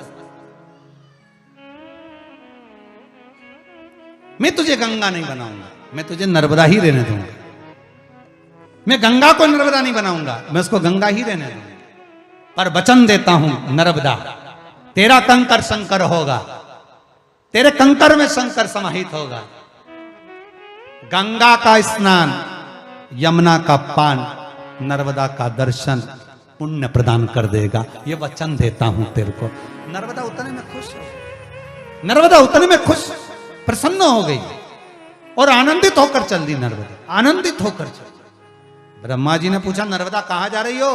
मैं तुझे गंगा नहीं बनाऊंगा, मैं तुझे नर्मदा ही रहने दूंगा। मैं गंगा को नर्मदा नहीं बनाऊंगा, मैं उसको गंगा ही रहने दूंगा। पर वचन देता हूं नर्मदा, तेरा कंकर शंकर होगा, तेरे कंकर में शंकर समाहित होगा। गंगा का स्नान, यमुना का पान, नर्मदा का दर्शन पुण्य प्रदान कर देगा। ये वचन देता हूं तेरे को। नर्मदा उतने में खुश हो, नर्मदा उतने में खुश प्रसन्न हो गई और आनंदित होकर चल दी नर्मदा, आनंदित होकर चल। ब्रह्मा जी ने पूछा नर्मदा कहां जा रही हो?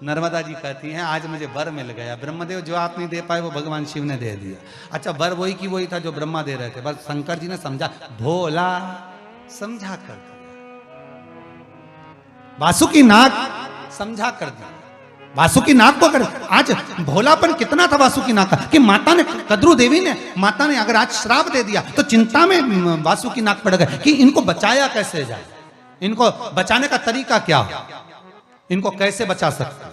नर्मदा जी कहती हैं आज मुझे वर मिल गया। ब्रह्मदेव जो आप नहीं दे पाए वो भगवान शिव ने दे दिया। अच्छा वर वही की वही था जो ब्रह्मा दे रहे थे, बस शंकर जी ने समझा, भोला समझा कर दिया, वासुकी नाग समझा कर दिया, वासुकी नाग को कर। आज भोलापन कितना था वासुकी नाग का कि माता ने, कद्रू देवी ने, माता ने अगर आज श्राप दे दिया तो चिंता में वासुकी नाग पड़ गए कि इनको बचाया कैसे जाए, इनको बचाने का तरीका क्या हो, इनको कैसे बचा सकते,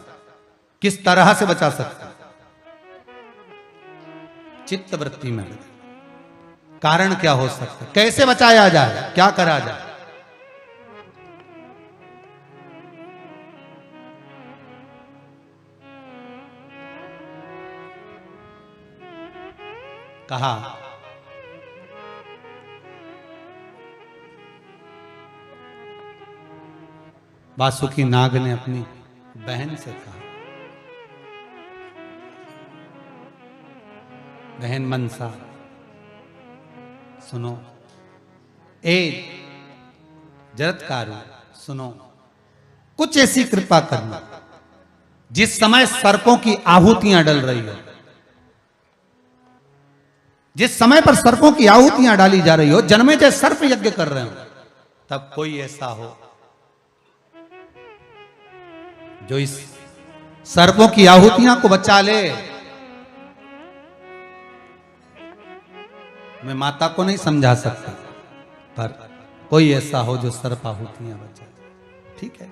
किस तरह से बचा सकते। चित्त वृत्ति में कारण क्या हो सकता, कैसे बचाया जाए, क्या करा जाए। कहा वासुकी नाग ने अपनी बहन से कहा, बहन मनसा सुनो, ए जरत्कारु सुनो, कुछ ऐसी कृपा करना जिस समय सर्पों की आहुतियां डल रही हो, जिस समय पर सर्पों की आहुतियां डाली जा रही हो, जन्मे जय सर्प यज्ञ कर रहे हो, तब कोई ऐसा हो जो इस सर्पों की आहुतियां को बचा ले। मैं माता को नहीं समझा सकता, पर कोई ऐसा हो जो सर्प आहुतियां बचा ले। ठीक है,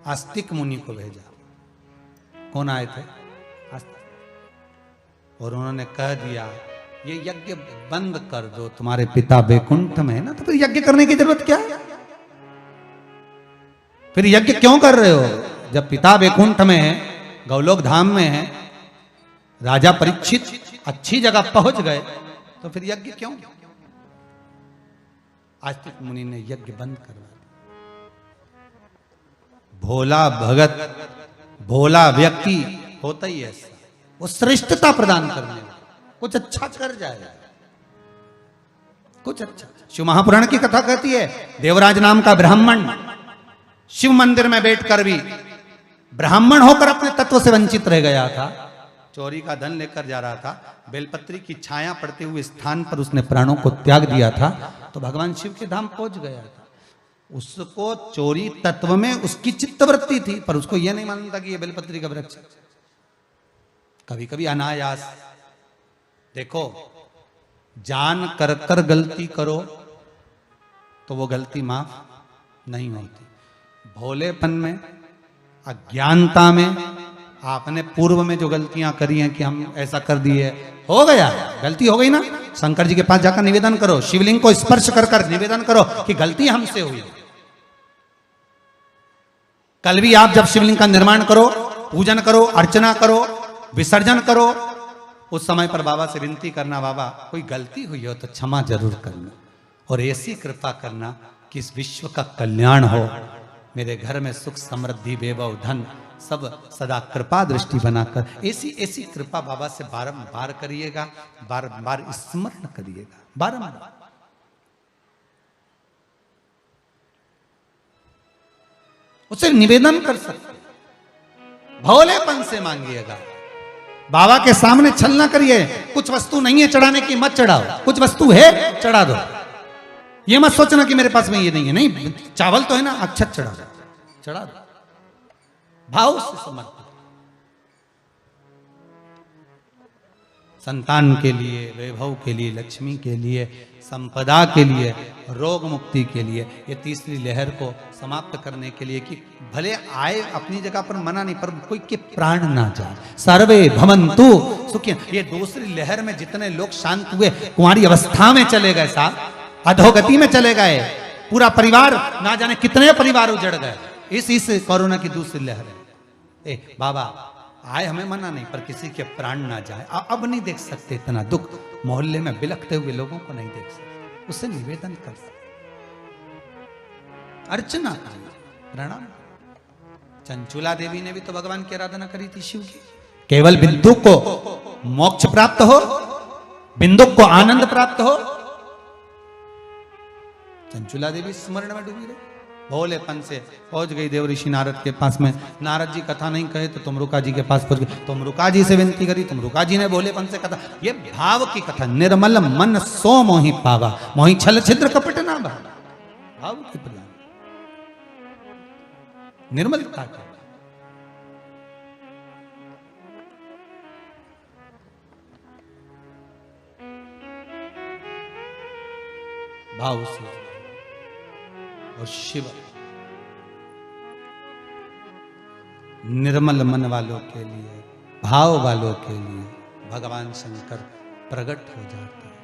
आस्तिक मुनि को भेजा। कौन आए थे? और उन्होंने कह दिया ये यज्ञ बंद कर दो, तुम्हारे पिता बैकुंठ में है ना, तो फिर यज्ञ करने की जरूरत क्या है? फिर यज्ञ क्यों कर रहे हो? जब पिता बैकुंठ में है, गौलोक धाम में है, राजा परीक्षित अच्छी जगह पहुंच गए, तो फिर यज्ञ क्यों? आस्तिक मुनि ने यज्ञ बंद करवा दिया। भोला भगत, भोला व्यक्ति होता ही ऐसा, वो श्रेष्ठता प्रदान करने में कुछ अच्छा कर जाएगा, कुछ अच्छा। शिव महापुराण की कथा कहती है, देवराज नाम का ब्राह्मण शिव मंदिर में बैठकर भी ब्राह्मण होकर अपने तत्व से वंचित रह गया था। चोरी का धन लेकर जा रहा था, बेलपत्री की छाया पड़ते हुए स्थान पर उसने प्राणों को त्याग दिया था, तो भगवान शिव के धाम पहुंच गया था। उसको चोरी तत्व में उसकी चित्तवृत्ति थी, पर उसको यह नहीं मालूम था कि यह बेलपत्री का वृक्ष। कभी कभी अनायास देखो, जान कर कर गलती करो तो वो गलती माफ नहीं होती। भोलेपन में, अज्ञानता में, आपने पूर्व में जो गलतियां करी हैं कि हम ऐसा कर दिए, हो गया, गलती हो गई ना, शंकर जी के पास जाकर निवेदन करो, शिवलिंग को स्पर्श कर कर निवेदन करो कि गलती हमसे हुई। कल भी आप जब शिवलिंग का निर्माण करो, पूजन करो, अर्चना करो, विसर्जन करो, उस समय पर बाबा से विनती करना, बाबा कोई गलती हुई हो तो क्षमा जरूर करना, और ऐसी कृपा करना कि इस विश्व का कल्याण हो, मेरे घर में सुख समृद्धि वैभव धन सब सदा कृपा दृष्टि बनाकर, ऐसी ऐसी कृपा बाबा से बारंबार करिएगा, बारंबार स्मरण करिएगा, बारंबार। उसे निवेदन कर सकते, भोलेपन से मांगिएगा, बाबा के सामने छल ना करिए। कुछ वस्तु नहीं है चढ़ाने की, मत चढ़ाओ। कुछ वस्तु है, चढ़ा दो। ये मत सोचना कि मेरे पास में ये नहीं है। नहीं, चावल तो है ना, अक्षत चढ़ा दो, चढ़ा दो, भाव से समर्पित। संतान के लिए, वैभव के लिए, लक्ष्मी के लिए, संपदा के लिए, रोग मुक्ति के लिए, ये तीसरी लहर को समाप्त करने के लिए कि भले आए अपनी जगह पर, मना नहीं, पर कोई के प्राण ना जाए। सर्वे भवन्तु सुखिनः। ये दूसरी लहर में जितने लोग शांत हुए, कुंवारी अवस्था में चले गए, साहब अधोगति में चले गए, पूरा परिवार, ना जाने कितने परिवार उजड़ गए इस कोरोना की दूसरी लहर है। बाबा आए, हमें मना नहीं, पर किसी के प्राण ना जाए। अब नहीं देख सकते इतना दुख, मोहल्ले में बिलखते हुए लोगों को नहीं देख सकते। उससे निवेदन कर सकते, अर्चना करिए, प्रणाम। चंचुला देवी ने भी तो भगवान की आराधना करी थी, शिव की। केवल बिंदु को मोक्ष प्राप्त हो, बिंदु को आनंद प्राप्त हो, चंचुला देवी स्मरण में डूबी रही। भोलेपन से पहुंच गई देव ऋषि नारद के पास में। नारद जी कथा नहीं कहे तो तुमरुका जी के पास पहुंच गई। तुमरुका जी से विनती करी, तुमरुका जी ने भोलेपन से कथा। ये भाव की कथा। निर्मल मन सो मोहि पावा, मोहि छल छिद्र कपट ना भाव। भाव की प्रदान, निर्मलता का भाव से। और शिव निर्मल मन वालों के लिए, भाव वालों के लिए भगवान शंकर प्रकट हो जाते हैं,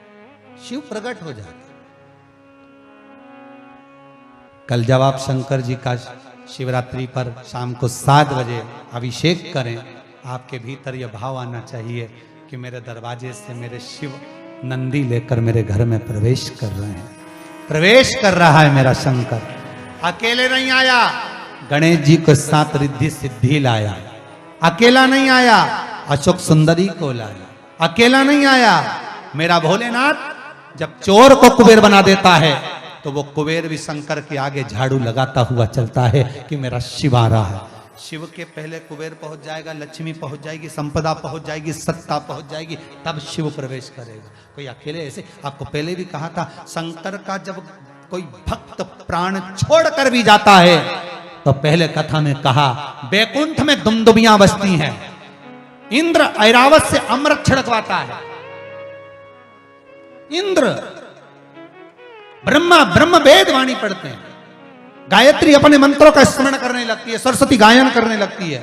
शिव प्रकट हो जाते हैं। कल जब आप शंकर जी का शिवरात्रि पर शाम को 7 बजे अभिषेक करें, आपके भीतर यह भाव आना चाहिए कि मेरे दरवाजे से मेरे शिव नंदी लेकर मेरे घर में प्रवेश कर रहे हैं। प्रवेश कर रहा है मेरा शंकर। अकेले नहीं आया, गणेश जी के साथ रिद्धि सिद्धि लाया। अकेला नहीं आया, अशोक सुंदरी को लाया। अकेला नहीं आया, मेरा भोलेनाथ जब चोर को कुबेर बना देता है तो वो कुबेर भी शंकर के आगे झाड़ू लगाता हुआ चलता है कि मेरा शिव आ रहा है। शिव के पहले कुबेर पहुंच जाएगा, लक्ष्मी पहुंच जाएगी, संपदा पहुंच जाएगी, सत्ता पहुंच जाएगी, तब शिव प्रवेश करेगा। कोई अकेले ऐसे, आपको पहले भी कहा था, शंकर का जब कोई भक्त प्राण छोड़कर भी जाता है तो पहले कथा में कहा, बैकुंठ में दुमदुमियां बजती हैं, इंद्र ऐरावत से अमृत छिड़कवाता है। इंद्र, ब्रह्म वेद वाणी पढ़ते हैं, गायत्री अपने मंत्रों का स्मरण करने लगती है, सरस्वती गायन करने लगती है,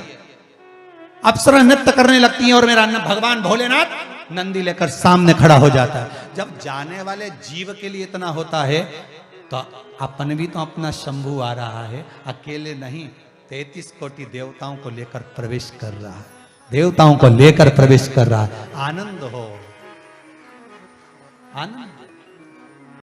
अप्सरा नृत्य करने लगती है, और मेरा भगवान भोलेनाथ नंदी लेकर सामने खड़ा हो जाता है। जब जाने वाले जीव के लिए इतना होता है तो अपन भी तो अपना शंभू आ रहा है, अकेले नहीं, 33 कोटि देवताओं को लेकर प्रवेश कर रहा है, देवताओं को लेकर प्रवेश कर रहा है। आनंद हो, आनंद।